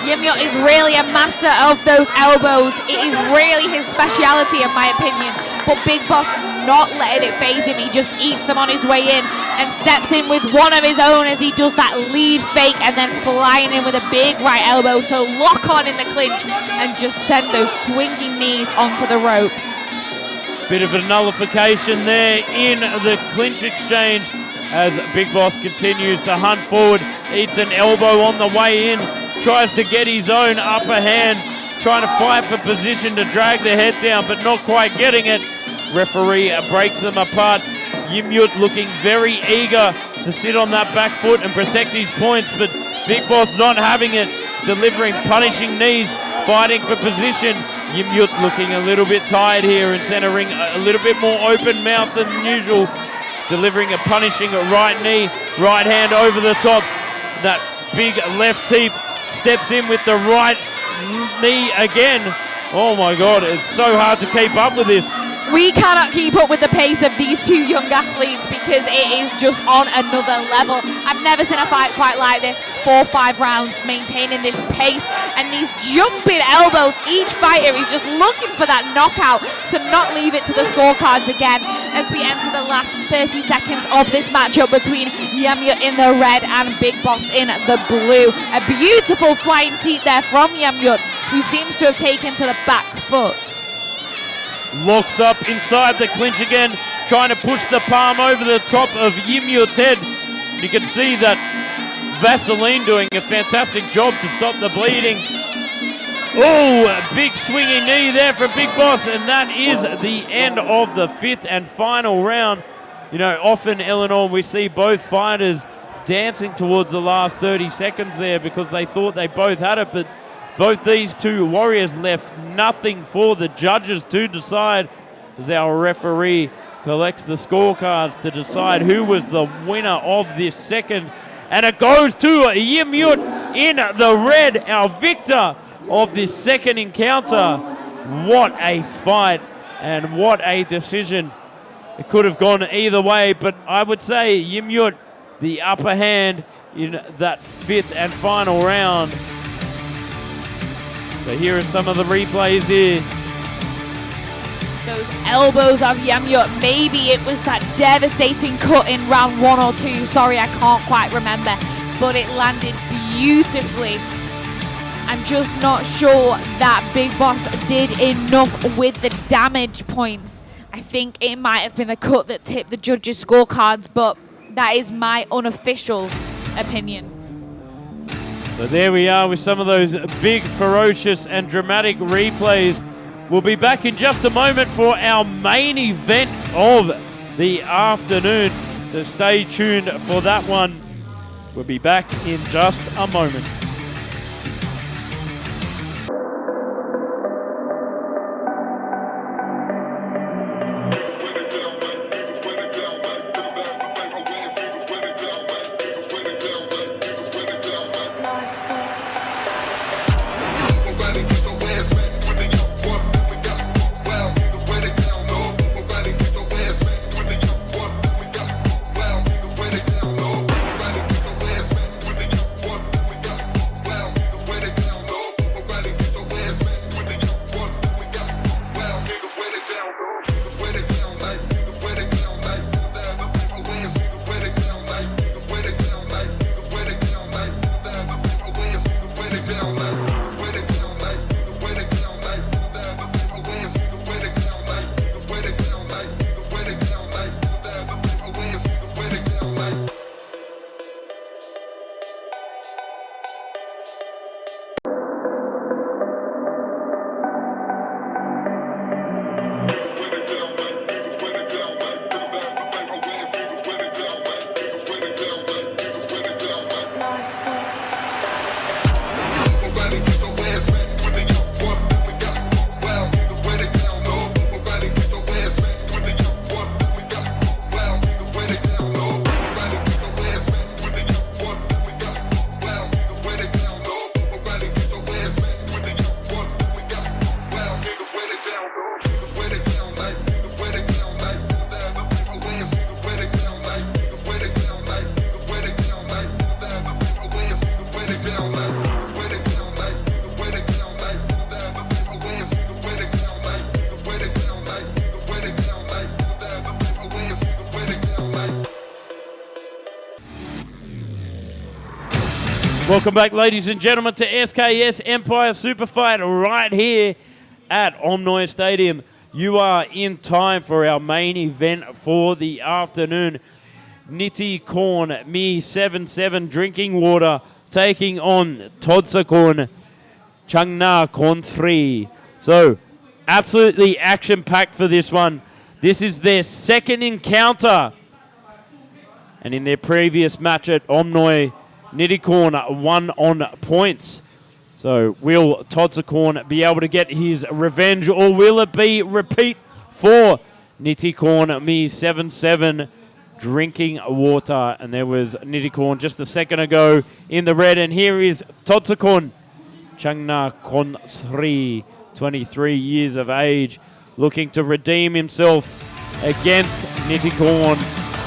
Yimyut is really a master of those elbows. It is really his speciality, in my opinion. But Big Boss not letting it phase him. He just eats them on his way in and steps in with one of his own as he does that lead fake and then flying in with a big right elbow to lock on in the clinch and just send those swinging knees onto the ropes. Bit of a nullification there in the clinch exchange as Big Boss continues to hunt forward, eats an elbow on the way in, tries to get his own upper hand, trying to fight for position to drag the head down, but not quite getting it. Referee breaks them apart. Yimyut looking very eager to sit on that back foot and protect his points, but Big Boss not having it, delivering punishing knees, fighting for position, Yimyut looking a little bit tired here and centering a little bit more open mouth than usual. Delivering a punishing right knee, right hand over the top. That big left teep steps in with the right knee again. Oh my God, it's so hard to keep up with this. We cannot keep up with the pace of these two young athletes because it is just on another level. I've never seen a fight quite like this. 4 or 5 rounds maintaining this pace and these jumping elbows. Each fighter is just looking for that knockout to not leave it to the scorecards again as we enter the last 30 seconds of this matchup between Yamyut in the red and Big Boss in the blue. A beautiful flying teep there from Yamyut, who seems to have taken to the back foot. Locks up inside the clinch again, trying to push the palm over the top of Yimyut's head. You can see that Vaseline doing a fantastic job to stop the bleeding. Oh, a big swinging knee there from Big Boss, and that is the end of the 5th and final round. You know, often, Eleanor, we see both fighters dancing towards the last 30 seconds there because they thought they both had it, but both these two warriors left nothing for the judges to decide as our referee collects the scorecards to decide who was the winner of this second. And it goes to Yimyut in the red, our victor of this second encounter. What a fight and what a decision. It could have gone either way, but I would say Yimyut the upper hand in that 5th and final round. So here are some of the replays here. Those elbows of Yamyut, maybe it was that devastating cut in round 1 or 2. Sorry, I can't quite remember, but it landed beautifully. I'm just not sure that Big Boss did enough with the damage points. I think it might have been the cut that tipped the judges' scorecards, but that is my unofficial opinion. So there we are with some of those big, ferocious and dramatic replays. We'll be back in just a moment for our main event of the afternoon. So stay tuned for that one. We'll be back in just a moment. Welcome back, ladies and gentlemen, to SKS Empire Super Fight right here at Omnoi Stadium. You are in time for our main event for the afternoon. Niti Korn, Mi 77 Drinking Water, taking on Todsakorn Changna Korn 3. So, absolutely action-packed for this one. This is their second encounter. And in their previous match at Omnoi, Nitikorn won on points. So will Todsakorn be able to get his revenge, or will it be repeat for Nittikorn Me 7-7 drinking water? And there was Nittikorn just a second ago in the red, and here is Todsakorn Changna Konsri, 23 years of age, looking to redeem himself against Nittikorn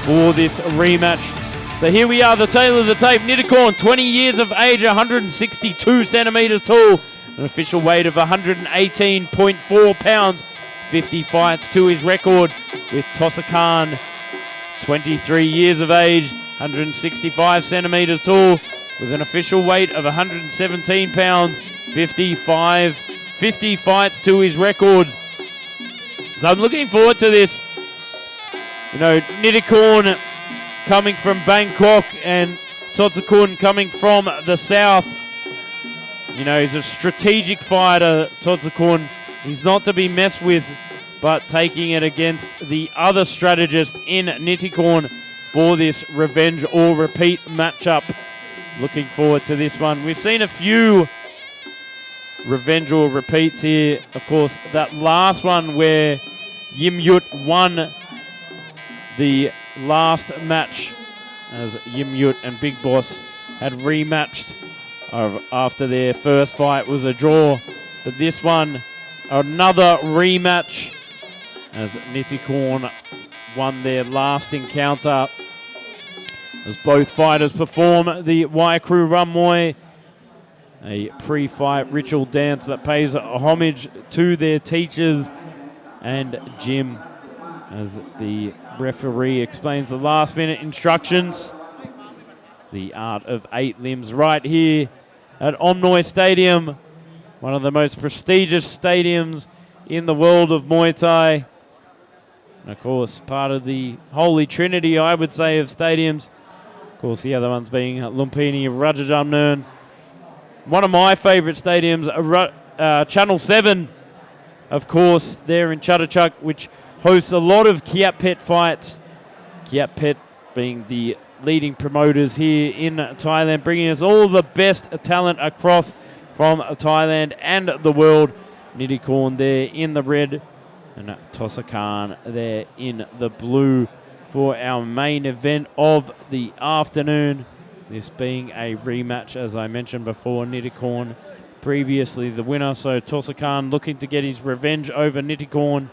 for this rematch. So here we are, the tail of the tape. Nittikorn, 20 years of age, 162 centimeters tall, an official weight of 118.4 pounds, 50 fights to his record, with Todsakorn, 23 years of age, 165 centimeters tall, with an official weight of 117 pounds, 50 fights to his record. So I'm looking forward to this. You know, Nittikorn coming from Bangkok and Todsakorn coming from the south. You know, he's a strategic fighter, Todsakorn. He's not to be messed with, but taking it against the other strategist in Nittikorn for this revenge or repeat matchup. Looking forward to this one. We've seen a few revenge or repeats here. Of course, that last one where Yim Yut won the last match, as Yim Yut and Big Boss had rematched after their first fight was a draw. But this one, another rematch, as Nittikorn won their last encounter, as both fighters perform the Waikru Ramoi, a pre-fight ritual dance that pays homage to their teachers and Jim, as the referee explains the last-minute instructions. The art of 8 limbs right here at Omnoi Stadium, one of the most prestigious stadiums in the world of Muay Thai. And of course, part of the holy trinity, I would say, of stadiums. Of course, the other ones being Lumpini Rajajamnern. One of my favourite stadiums, Channel 7, of course, there in Chatuchak, which hosts a lot of Kiatpetch fights. Kiatpetch being the leading promoters here in Thailand, bringing us all the best talent across from Thailand and the world. Nittikorn there in the red, and Todsakorn there in the blue for our main event of the afternoon. This being a rematch, as I mentioned before, Nittikorn previously the winner, so Todsakorn looking to get his revenge over Nittikorn.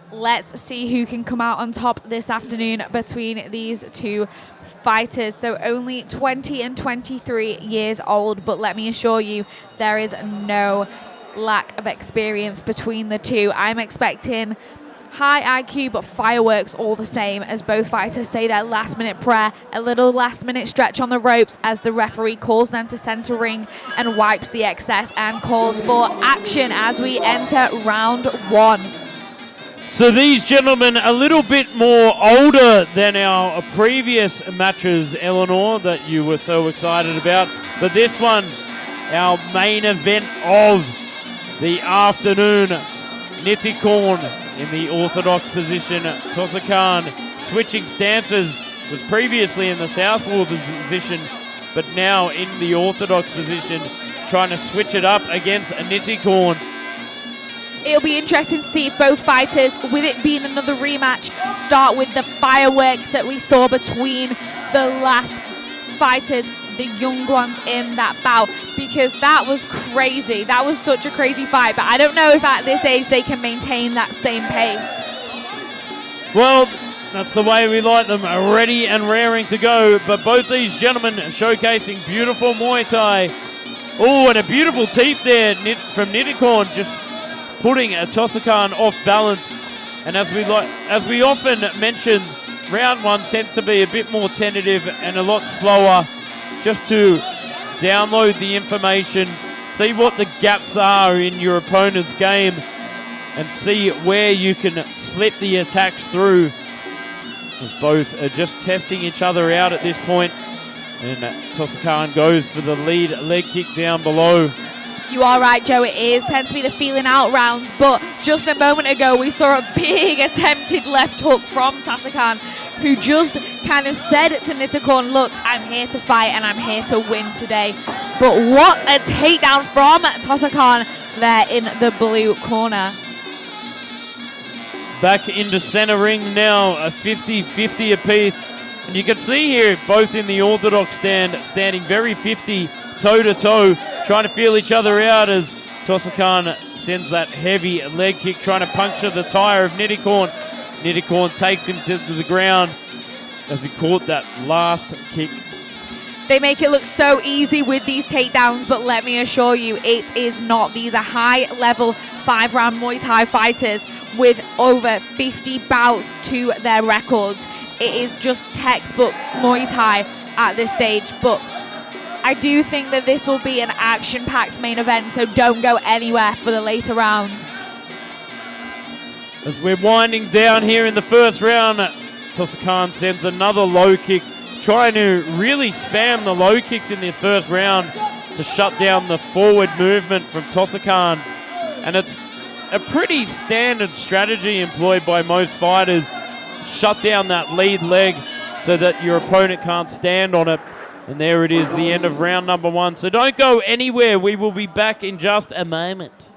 Let's see who can come out on top this afternoon between these two fighters. So only 20 and 23 years old, but let me assure you, there is no lack of experience between the two. I'm expecting high IQ, but fireworks all the same, as both fighters say their last-minute prayer, a little last-minute stretch on the ropes as the referee calls them to center ring and wipes the excess and calls for action as we enter round 1. So these gentlemen a little bit more older than our previous matches, Eleanor, that you were so excited about. But this one, our main event of the afternoon, Nittikorn in the orthodox position. Todsakorn switching stances, was previously in the southpaw position, but now in the orthodox position, trying to switch it up against Nittikorn. It'll be interesting to see if both fighters, with it being another rematch, start with the fireworks that we saw between the last fighters, the young ones in that bout, because that was crazy. That was such a crazy fight, but I don't know if at this age they can maintain that same pace. Well, that's the way we like them, ready and raring to go. But both these gentlemen showcasing beautiful Muay Thai. Oh, and a beautiful teep there from Nittikorn, just putting a Todsakorn off balance. And as we often mention, round 1 tends to be a bit more tentative and a lot slower, just to download the information, see what the gaps are in your opponent's game, and see where you can slip the attacks through. As both are just testing each other out at this point. And Todsakorn goes for the lead leg kick down below. You are right, Joe, it tends to be the feeling out rounds, but just a moment ago we saw a big attempted left hook from Todsakorn, who just kind of said to Nittikorn, look, I'm here to fight and I'm here to win today. But what a takedown from Tosakan there in the blue corner. Back into center ring now, a 50-50 apiece. And you can see here, both in the orthodox stand, standing very 50, toe-to-toe, trying to feel each other out as Tosakan sends that heavy leg kick, trying to puncture the tire of Nitikorn. Nitikorn takes him to the ground as he caught that last kick. They make it look so easy with these takedowns, but let me assure you, it is not. These are high-level 5-round Muay Thai fighters with over 50 bouts to their records. It is just textbook Muay Thai at this stage, but I do think that this will be an action-packed main event, so don't go anywhere for the later rounds. As we're winding down here in the first round, Tosakan sends another low kick, trying to really spam the low kicks in this first round to shut down the forward movement from Tosakan. And it's a pretty standard strategy employed by most fighters. Shut down that lead leg so that your opponent can't stand on it. And there it is, the end of round number 1. So don't go anywhere. We will be back in just a moment.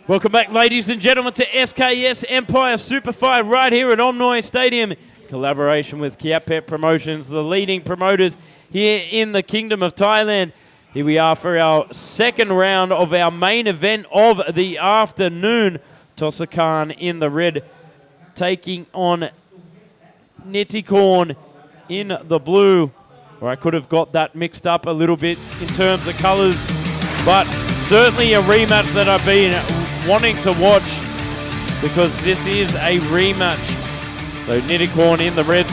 Welcome back, ladies and gentlemen, to SKS Empire Super Fight right here at Omnoi Stadium. Collaboration with Kiatpetch Promotions, the leading promoters here in the Kingdom of Thailand. Here we are for our second round of our main event of the afternoon. Tosakan in the red, taking on Nitikorn in the blue. Or I could have got that mixed up a little bit in terms of colors, but certainly a rematch that I've been wanting to watch because this is a rematch. So Nitikorn in the red,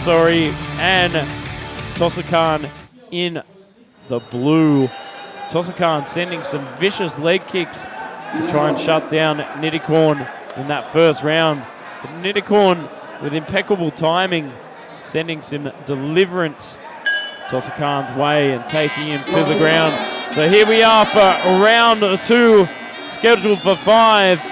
and Tosakan in the blue. Tosakan sending some vicious leg kicks to try and shut down Nitikorn in that first round. But Nitikorn with impeccable timing, sending some deliverance Tosakan's way and taking him to the ground. So here we are for round 2, scheduled for 5.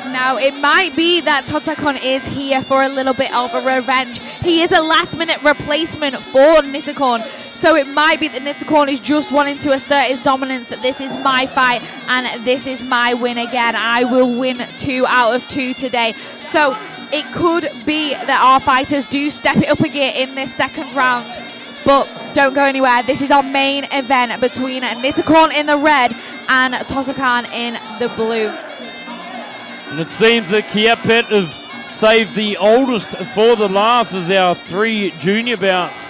Now, it might be that Tosakan is here for a little bit of a revenge. He is a last-minute replacement for Nitikorn, so it might be that Nitikorn is just wanting to assert his dominance, that this is my fight and this is my win again. I will win 2 out of 2 today. So it could be that our fighters do step it up a gear in this second round. But don't go anywhere. This is our main event between Nitikorn in the red and Tosakan in the blue. And it seems that Kiatpetch have saved the oldest for the last as our 3 junior bouts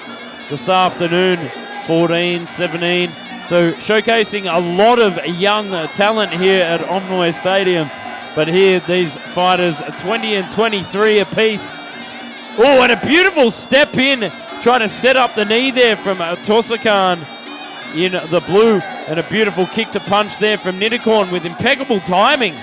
this afternoon, 14, 17. So showcasing a lot of young talent here at Omnoi Stadium. But here, these fighters are 20 and 23 apiece. Oh, and a beautiful step in. Trying to set up the knee there from Tosakan in the blue. And a beautiful kick to punch there from Nitikorn with impeccable timing.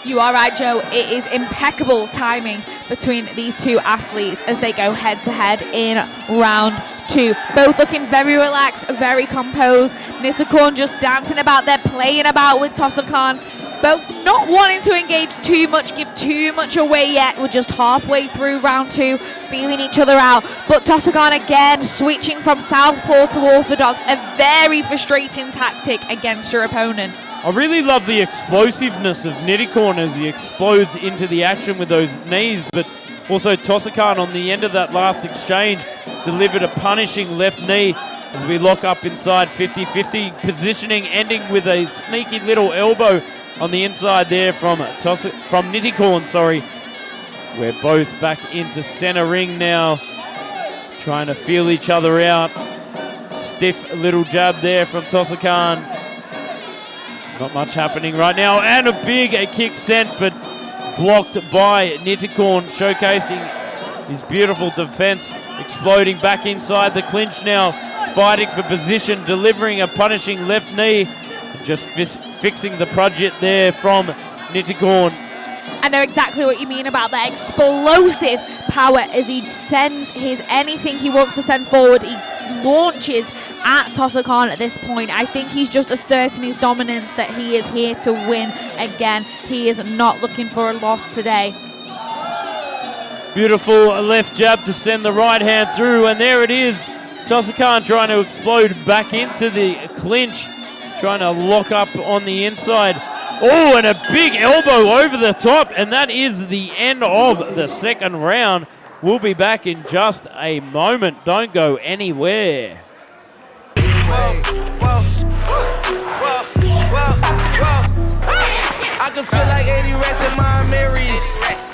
You are right, Joe. It is impeccable timing between these two athletes as they go head-to-head in round 2. Both looking very relaxed, very composed. Nitikorn just dancing about there, playing about with Tosakan. Both not wanting to engage too much, give too much away yet. We're just halfway through round 2, feeling each other out. But Tosakan again switching from southpaw to orthodox, a very frustrating tactic against your opponent. I really love the explosiveness of Nitikorn as he explodes into the action with those knees, but also Tosakan on the end of that last exchange delivered a punishing left knee as we lock up inside 50-50 positioning, ending with a sneaky little elbow on the inside there from Nitikorn, sorry. We're both back into center ring now, trying to feel each other out. Stiff little jab there from Tosakan. Not much happening right now, and a big kick sent, but blocked by Nitikorn, showcasing his beautiful defense, exploding back inside the clinch now, fighting for position, delivering a punishing left knee, just fixing the project there from Nitikorn. I know exactly what you mean about that explosive power as he sends anything he wants to send forward. He launches at Tosakan at this point. I think he's just asserting his dominance, that he is here to win again. He is not looking for a loss today. Beautiful left jab to send the right hand through, and there it is. Tosakan trying to explode back into the clinch, trying to lock up on the inside. Oh, and a big elbow over the top, and that is the end of the second round. We'll be back in just a moment. Don't go anywhere. I can feel like 80 rats in my Marys.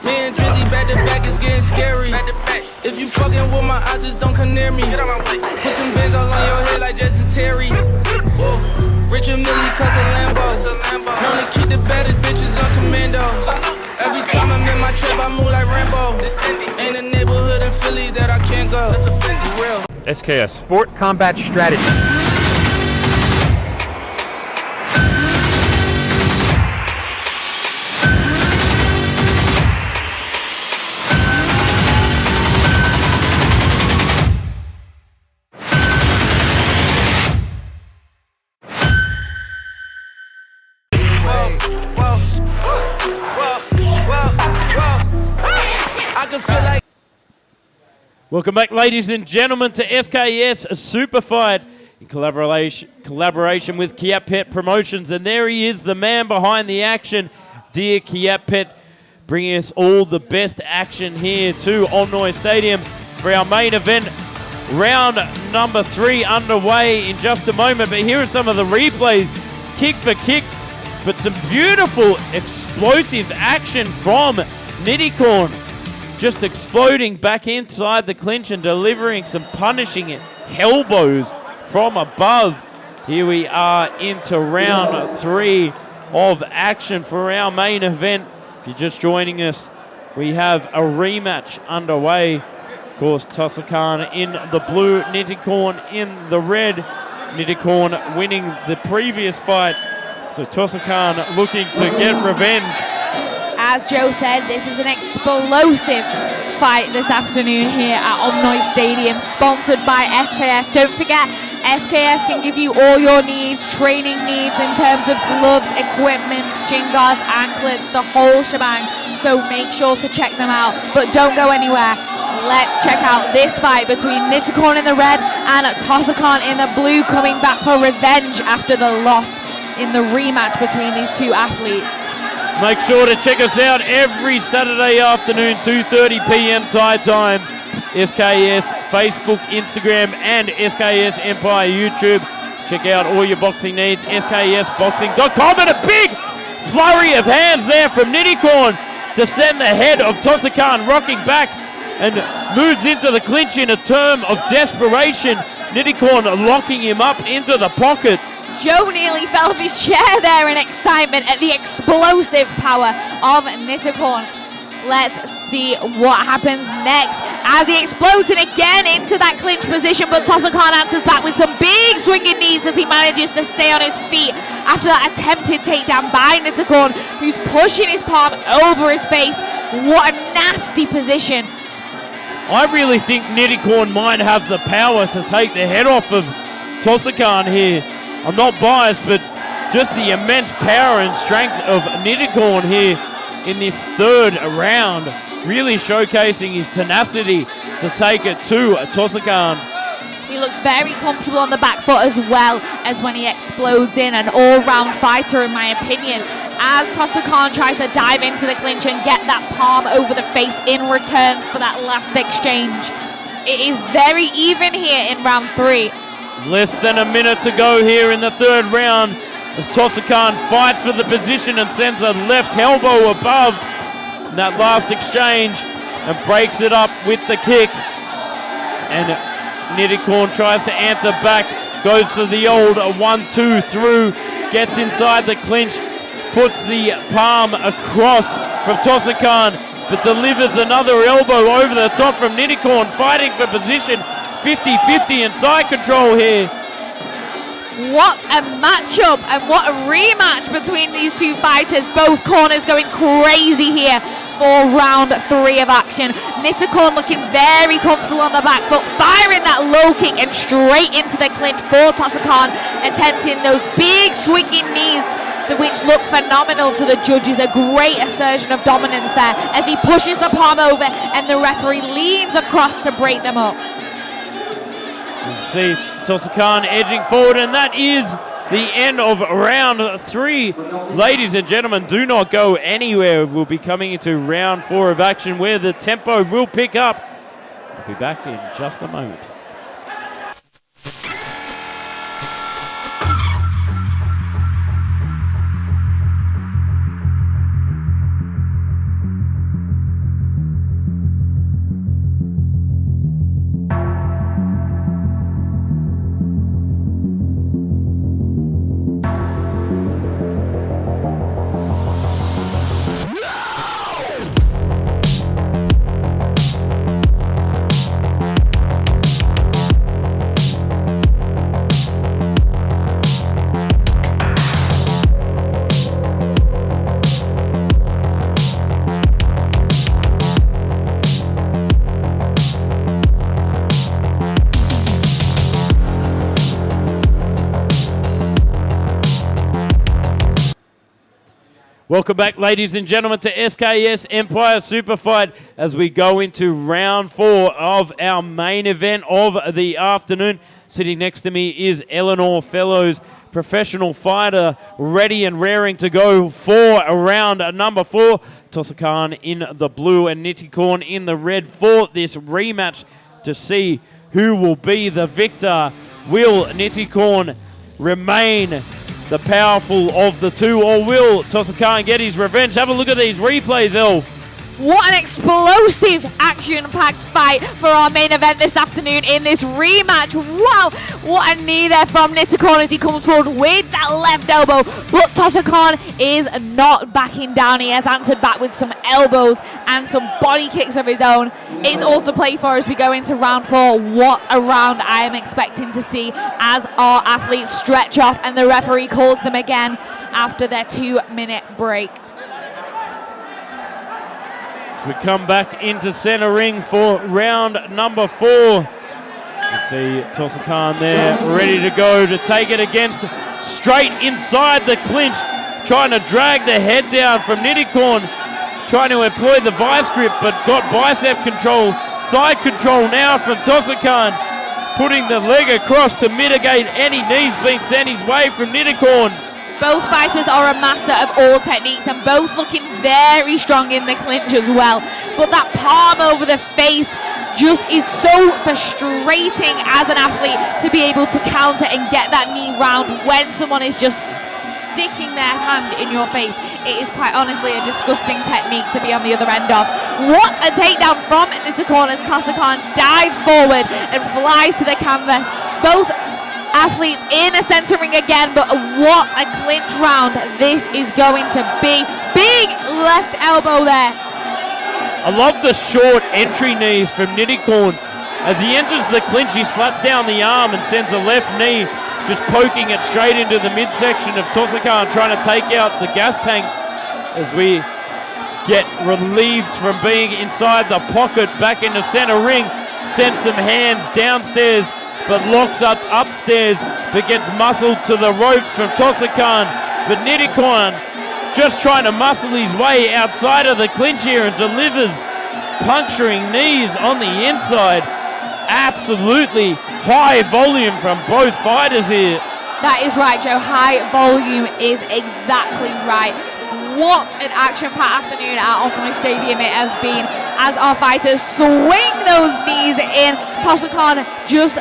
Me and Drizzy back to back is getting scary. If you fucking with my eyes, just don't come near me. Put some bands all on your head like Justin Terry. Richard Millie cuss a Lambo. Known to keep the better bitches on commando. Every time I'm in my trip, I move like Rambo. Ain't a neighborhood in Philly that I can't go. For real. SKS Sport Combat Strategy. Welcome back, ladies and gentlemen, to SKS Super Fight in collaboration with Kiatpetch Promotions. And there he is, the man behind the action, dear Kiatpetch, bringing us all the best action here to Omnoi Stadium for our main event. Round number 3 underway in just a moment. But here are some of the replays, kick for kick, but some beautiful explosive action from Nitikorn. Just exploding back inside the clinch and delivering some punishing elbows from above. Here we are into round 3 of action for our main event. If you're just joining us, we have a rematch underway. Of course, Tosakan in the blue, Nitikorn in the red. Nitikorn winning the previous fight. So Tosakan looking to get revenge. As Joe said, this is an explosive fight this afternoon here at Omnoi Stadium, sponsored by SKS. Don't forget, SKS can give you all your needs, training needs in terms of gloves, equipment, shin guards, anklets, the whole shebang. So make sure to check them out. But don't go anywhere. Let's check out this fight between Nitikorn in the red and Tosakan in the blue, coming back for revenge after the loss in the rematch between these two athletes. Make sure to check us out every Saturday afternoon, 2:30 p.m. Thai time. SKS Facebook, Instagram, and SKS Empire YouTube. Check out all your boxing needs, sksboxing.com. And a big flurry of hands there from Nitikorn to send the head of Tosakan rocking back and moves into the clinch in a term of desperation. Nitikorn locking him up into the pocket. Joe nearly fell off his chair there in excitement at the explosive power of Nitikorn. Let's see what happens next as he explodes and again into that clinch position, but Tosakan answers back with some big swinging knees as he manages to stay on his feet after that attempted takedown by Nitikorn, who's pushing his palm over his face. What a nasty position. I really think Nitikorn might have the power to take the head off of Tosakan here. I'm not biased, but just the immense power and strength of Nitikorn here in this third round, really showcasing his tenacity to take it to Tosakan. He looks very comfortable on the back foot as well as when he explodes in. An all-round fighter, in my opinion, as Tosakan tries to dive into the clinch and get that palm over the face in return for that last exchange. It is very even here in round 3. Less than a minute to go here in the third round as Tosakan fights for the position and sends a left elbow above in that last exchange and breaks it up with the kick. And Nitikorn tries to answer back, goes for the old 1-2 through, gets inside the clinch, puts the palm across from Tosakan, but delivers another elbow over the top from Nitikorn, fighting for position, 50-50 and side control here. What a matchup and what a rematch between these two fighters. Both corners going crazy here for round 3 of action. Nitikorn looking very comfortable on the back foot, firing that low kick and straight into the clinch for Tosakan, attempting those big swinging knees, which look phenomenal to the judges. A great assertion of dominance there as he pushes the palm over and the referee leans across to break them up. You can see Tosakan edging forward, and that is the end of round 3. Ladies and gentlemen, do not go anywhere. We'll be coming into round 4 of action where the tempo will pick up. We'll be back in just a moment. Welcome back, ladies and gentlemen, to SKS Empire Super Fight as we go into round 4 of our main event of the afternoon. Sitting next to me is Eleanor Fellows, professional fighter, ready and raring to go for round number 4. Tosakan in the blue and Nitikorn in the red for this rematch to see who will be the victor. Will Nitikorn remain the powerful of the two, or will Tosakan get his revenge? Have a look at these replays, El. What an explosive, action-packed fight for our main event this afternoon in this rematch. Wow, what a knee there from Nitikorn as he comes forward with that left elbow. But Tosakan is not backing down. He has answered back with some elbows and some body kicks of his own. It's all to play for as we go into round 4. What a round I am expecting to see as our athletes stretch off and the referee calls them again after their 2-minute break. As we come back into center ring for round number 4. You can see Tosakan there ready to go to take it against, straight inside the clinch, trying to drag the head down from Nitikorn, trying to employ the vice grip but got bicep control, side control now from Tosakan, putting the leg across to mitigate any knees being sent his way from Nitikorn. Both fighters are a master of all techniques and both looking very strong in the clinch as well. But that palm over the face just is so frustrating as an athlete to be able to counter and get that knee round when someone is just sticking their hand in your face. It is quite honestly a disgusting technique to be on the other end of. What a takedown from Nitikorn as Tosakan dives forward and flies to the canvas. Both athletes in a center ring again, but what a clinch round this is going to be. Big left elbow there. I love the short entry knees from Nitikorn. As he enters the clinch, he slaps down the arm and sends a left knee, just poking it straight into the midsection of Tosakan, trying to take out the gas tank as we get relieved from being inside the pocket back into center ring. Sends some hands downstairs, but locks up upstairs, but gets muscled to the rope from Tosakan. But Nitikorn just trying to muscle his way outside of the clinch here and delivers puncturing knees on the inside. Absolutely high volume from both fighters here. That is right, Joe. High volume is exactly right. What an action-packed afternoon at Omnoi Stadium it has been as our fighters swing those knees in. Tosakan just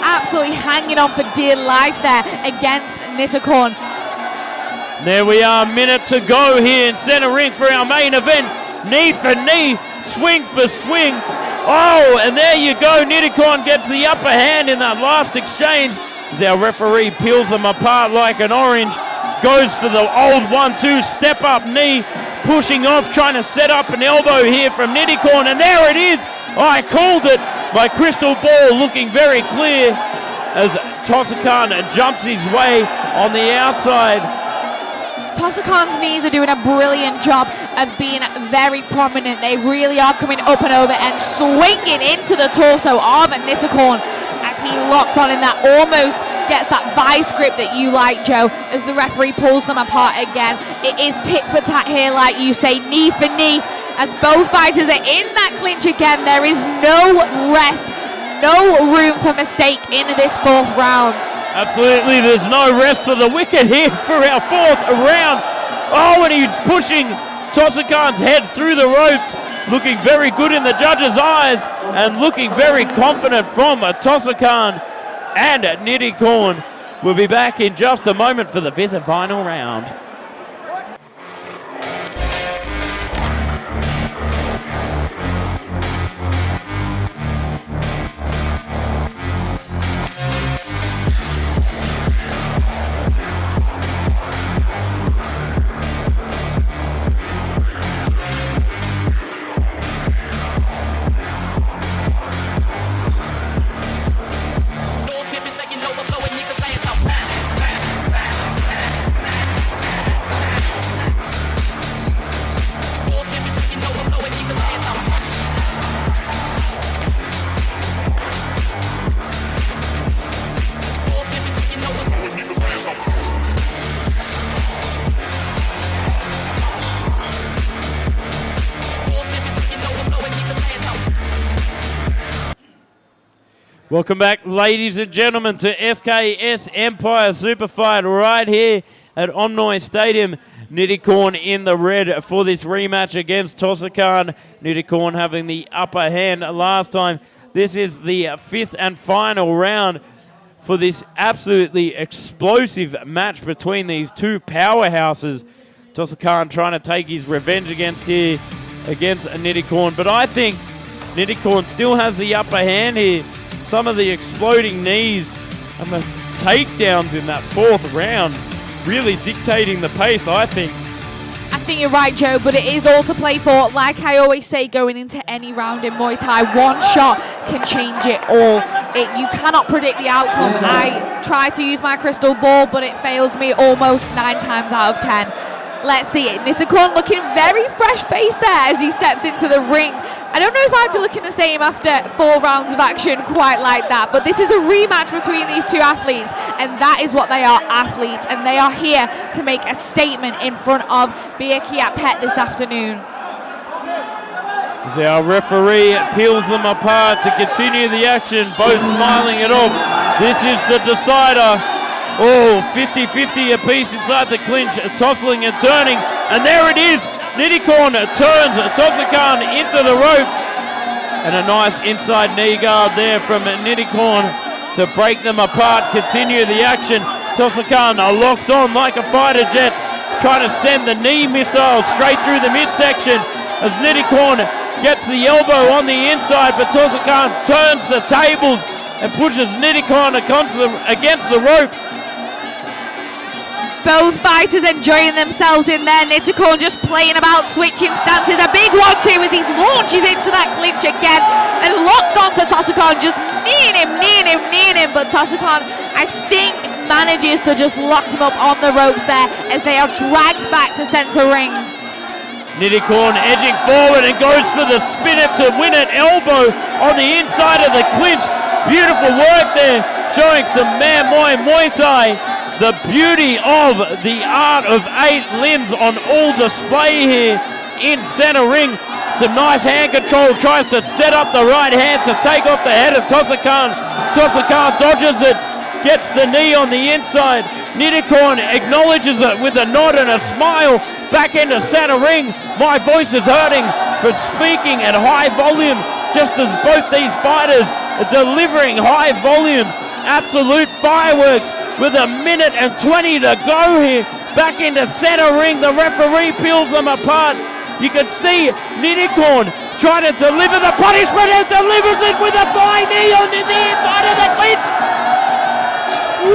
absolutely hanging on for dear life there against Nitikorn. There we are, a minute to go here in center ring for our main event. Knee for knee, swing for swing. Oh, and there you go. Nitikorn gets the upper hand in that last exchange as our referee peels them apart like an orange. Goes for the old 1-2 step up knee, pushing off, trying to set up an elbow here from Nitikorn, and there it is. I called it. My crystal ball looking very clear as Tosakan jumps his way on the outside. Tosakan's knees are doing a brilliant job of being very prominent. They really are coming up and over and swinging into the torso of Nitikorn as he locks on in that, almost gets that vice grip that you like, Joe, as the referee pulls them apart again. It is tit for tat here, like you say, knee for knee, as both fighters are in that clinch again. There is no rest, no room for mistake in this fourth round. Absolutely, there's no rest for the wicket here for our fourth round. Oh, and he's pushing Tosakan's head through the ropes, looking very good in the judge's eyes and looking very confident from Tosakan. And Nitikorn will be back in just a moment for the fifth and final round. Welcome back, ladies and gentlemen, to SKS Empire Super Fight right here at Omnoi Stadium. Nitikorn in the red for this rematch against Tosakan. Nitikorn having the upper hand last time. This is the fifth and final round for this absolutely explosive match between these two powerhouses. Tosakan trying to take his revenge against Nitikorn, but I think Nitikorn still has the upper hand here. Some of the exploding knees and the takedowns in that fourth round really dictating the pace, I think. I think you're right, Joe, but it is all to play for. Like I always say, going into any round in Muay Thai, one shot can change it all. You cannot predict the outcome. I try to use my crystal ball, but it fails me almost 9 times out of 10. Let's see it. Nitikorn looking very fresh face there as he steps into the ring. I don't know if I'd be looking the same after 4 rounds of action quite like that, but this is a rematch between these two athletes, and that is what they are, athletes, and they are here to make a statement in front of Kiatpetch this afternoon. As our referee peels them apart to continue the action, both smiling it off. This is the decider. Oh, 50-50 apiece inside the clinch, tossing and turning, and there it is. Nitikorn turns Tosakan into the ropes, and a nice inside knee guard there from Nitikorn to break them apart, continue the action. Tosakan locks on like a fighter jet, trying to send the knee missile straight through the midsection as Nitikorn gets the elbow on the inside, but Tosakan turns the tables and pushes Nitikorn against the rope. Both fighters enjoying themselves in there. Nitikorn just playing about, switching stances. A big 1-2 as he launches into that clinch again and locks onto Tosakan, just kneeing him. But Tosakan, I think, manages to just lock him up on the ropes there as they are dragged back to center ring. Nitikorn edging forward and goes for the spin it to win it. Elbow on the inside of the clinch. Beautiful work there, showing some Muay Thai. The beauty of the art of 8 limbs on all display here in center ring. Some nice hand control, tries to set up the right hand to take off the head of Tosakan. Tosakan dodges it, gets the knee on the inside. Nitikorn acknowledges it with a nod and a smile. Back into center ring. My voice is hurting from speaking at high volume, just as both these fighters are delivering high volume absolute fireworks with 1:20 to go here. Back into center ring, the referee peels them apart. You can see Nidicorn trying to deliver the punishment and delivers it with a flying knee onto the inside of the clinch.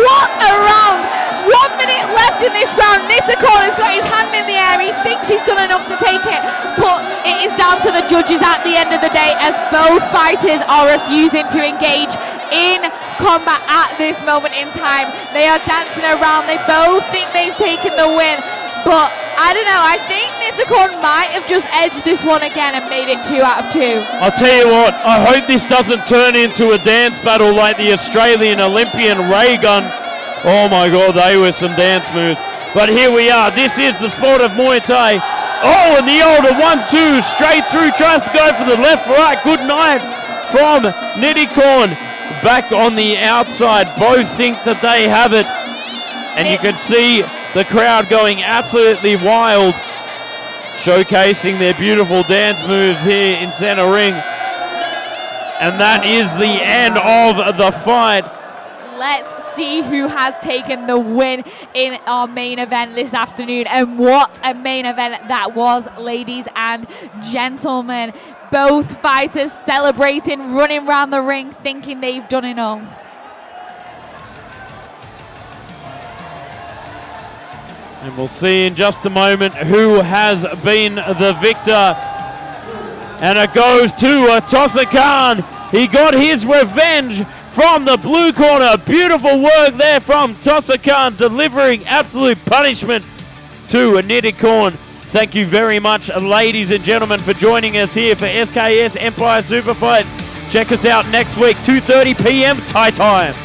What a round! 1 minute left in this round. Nidicorn has got his hand in the air. He thinks he's done enough to take it, but it is down to the judges at the end of the day, as both fighters are refusing to engage in combat at this moment in time. They are dancing around. They both think they've taken the win, but I don't know. I think Nidicorn might have just edged this one again and made it 2 out of 2. I'll tell you what, I hope this doesn't turn into a dance battle like the Australian Olympian Ray Gun. Oh my God, they were some dance moves. But here we are. This is the sport of Muay Thai. Oh, and the older 1-2 straight through, tries to go for the left right. Good night from Nidicorn. Back on the outside, both think that they have it. And you can see the crowd going absolutely wild, showcasing their beautiful dance moves here in center ring. And that is the end of the fight. Let's see who has taken the win in our main event this afternoon. And what a main event that was, ladies and gentlemen. Both fighters celebrating, running around the ring, thinking they've done enough. And we'll see in just a moment who has been the victor. And it goes to Tossa Khan. He got his revenge from the blue corner. Beautiful work there from Tossa Khan, delivering absolute punishment to Nidicorn. Thank you very much, ladies and gentlemen, for joining us here for SKS Empire Super Fight. Check us out next week, 2:30 p.m. Thai time.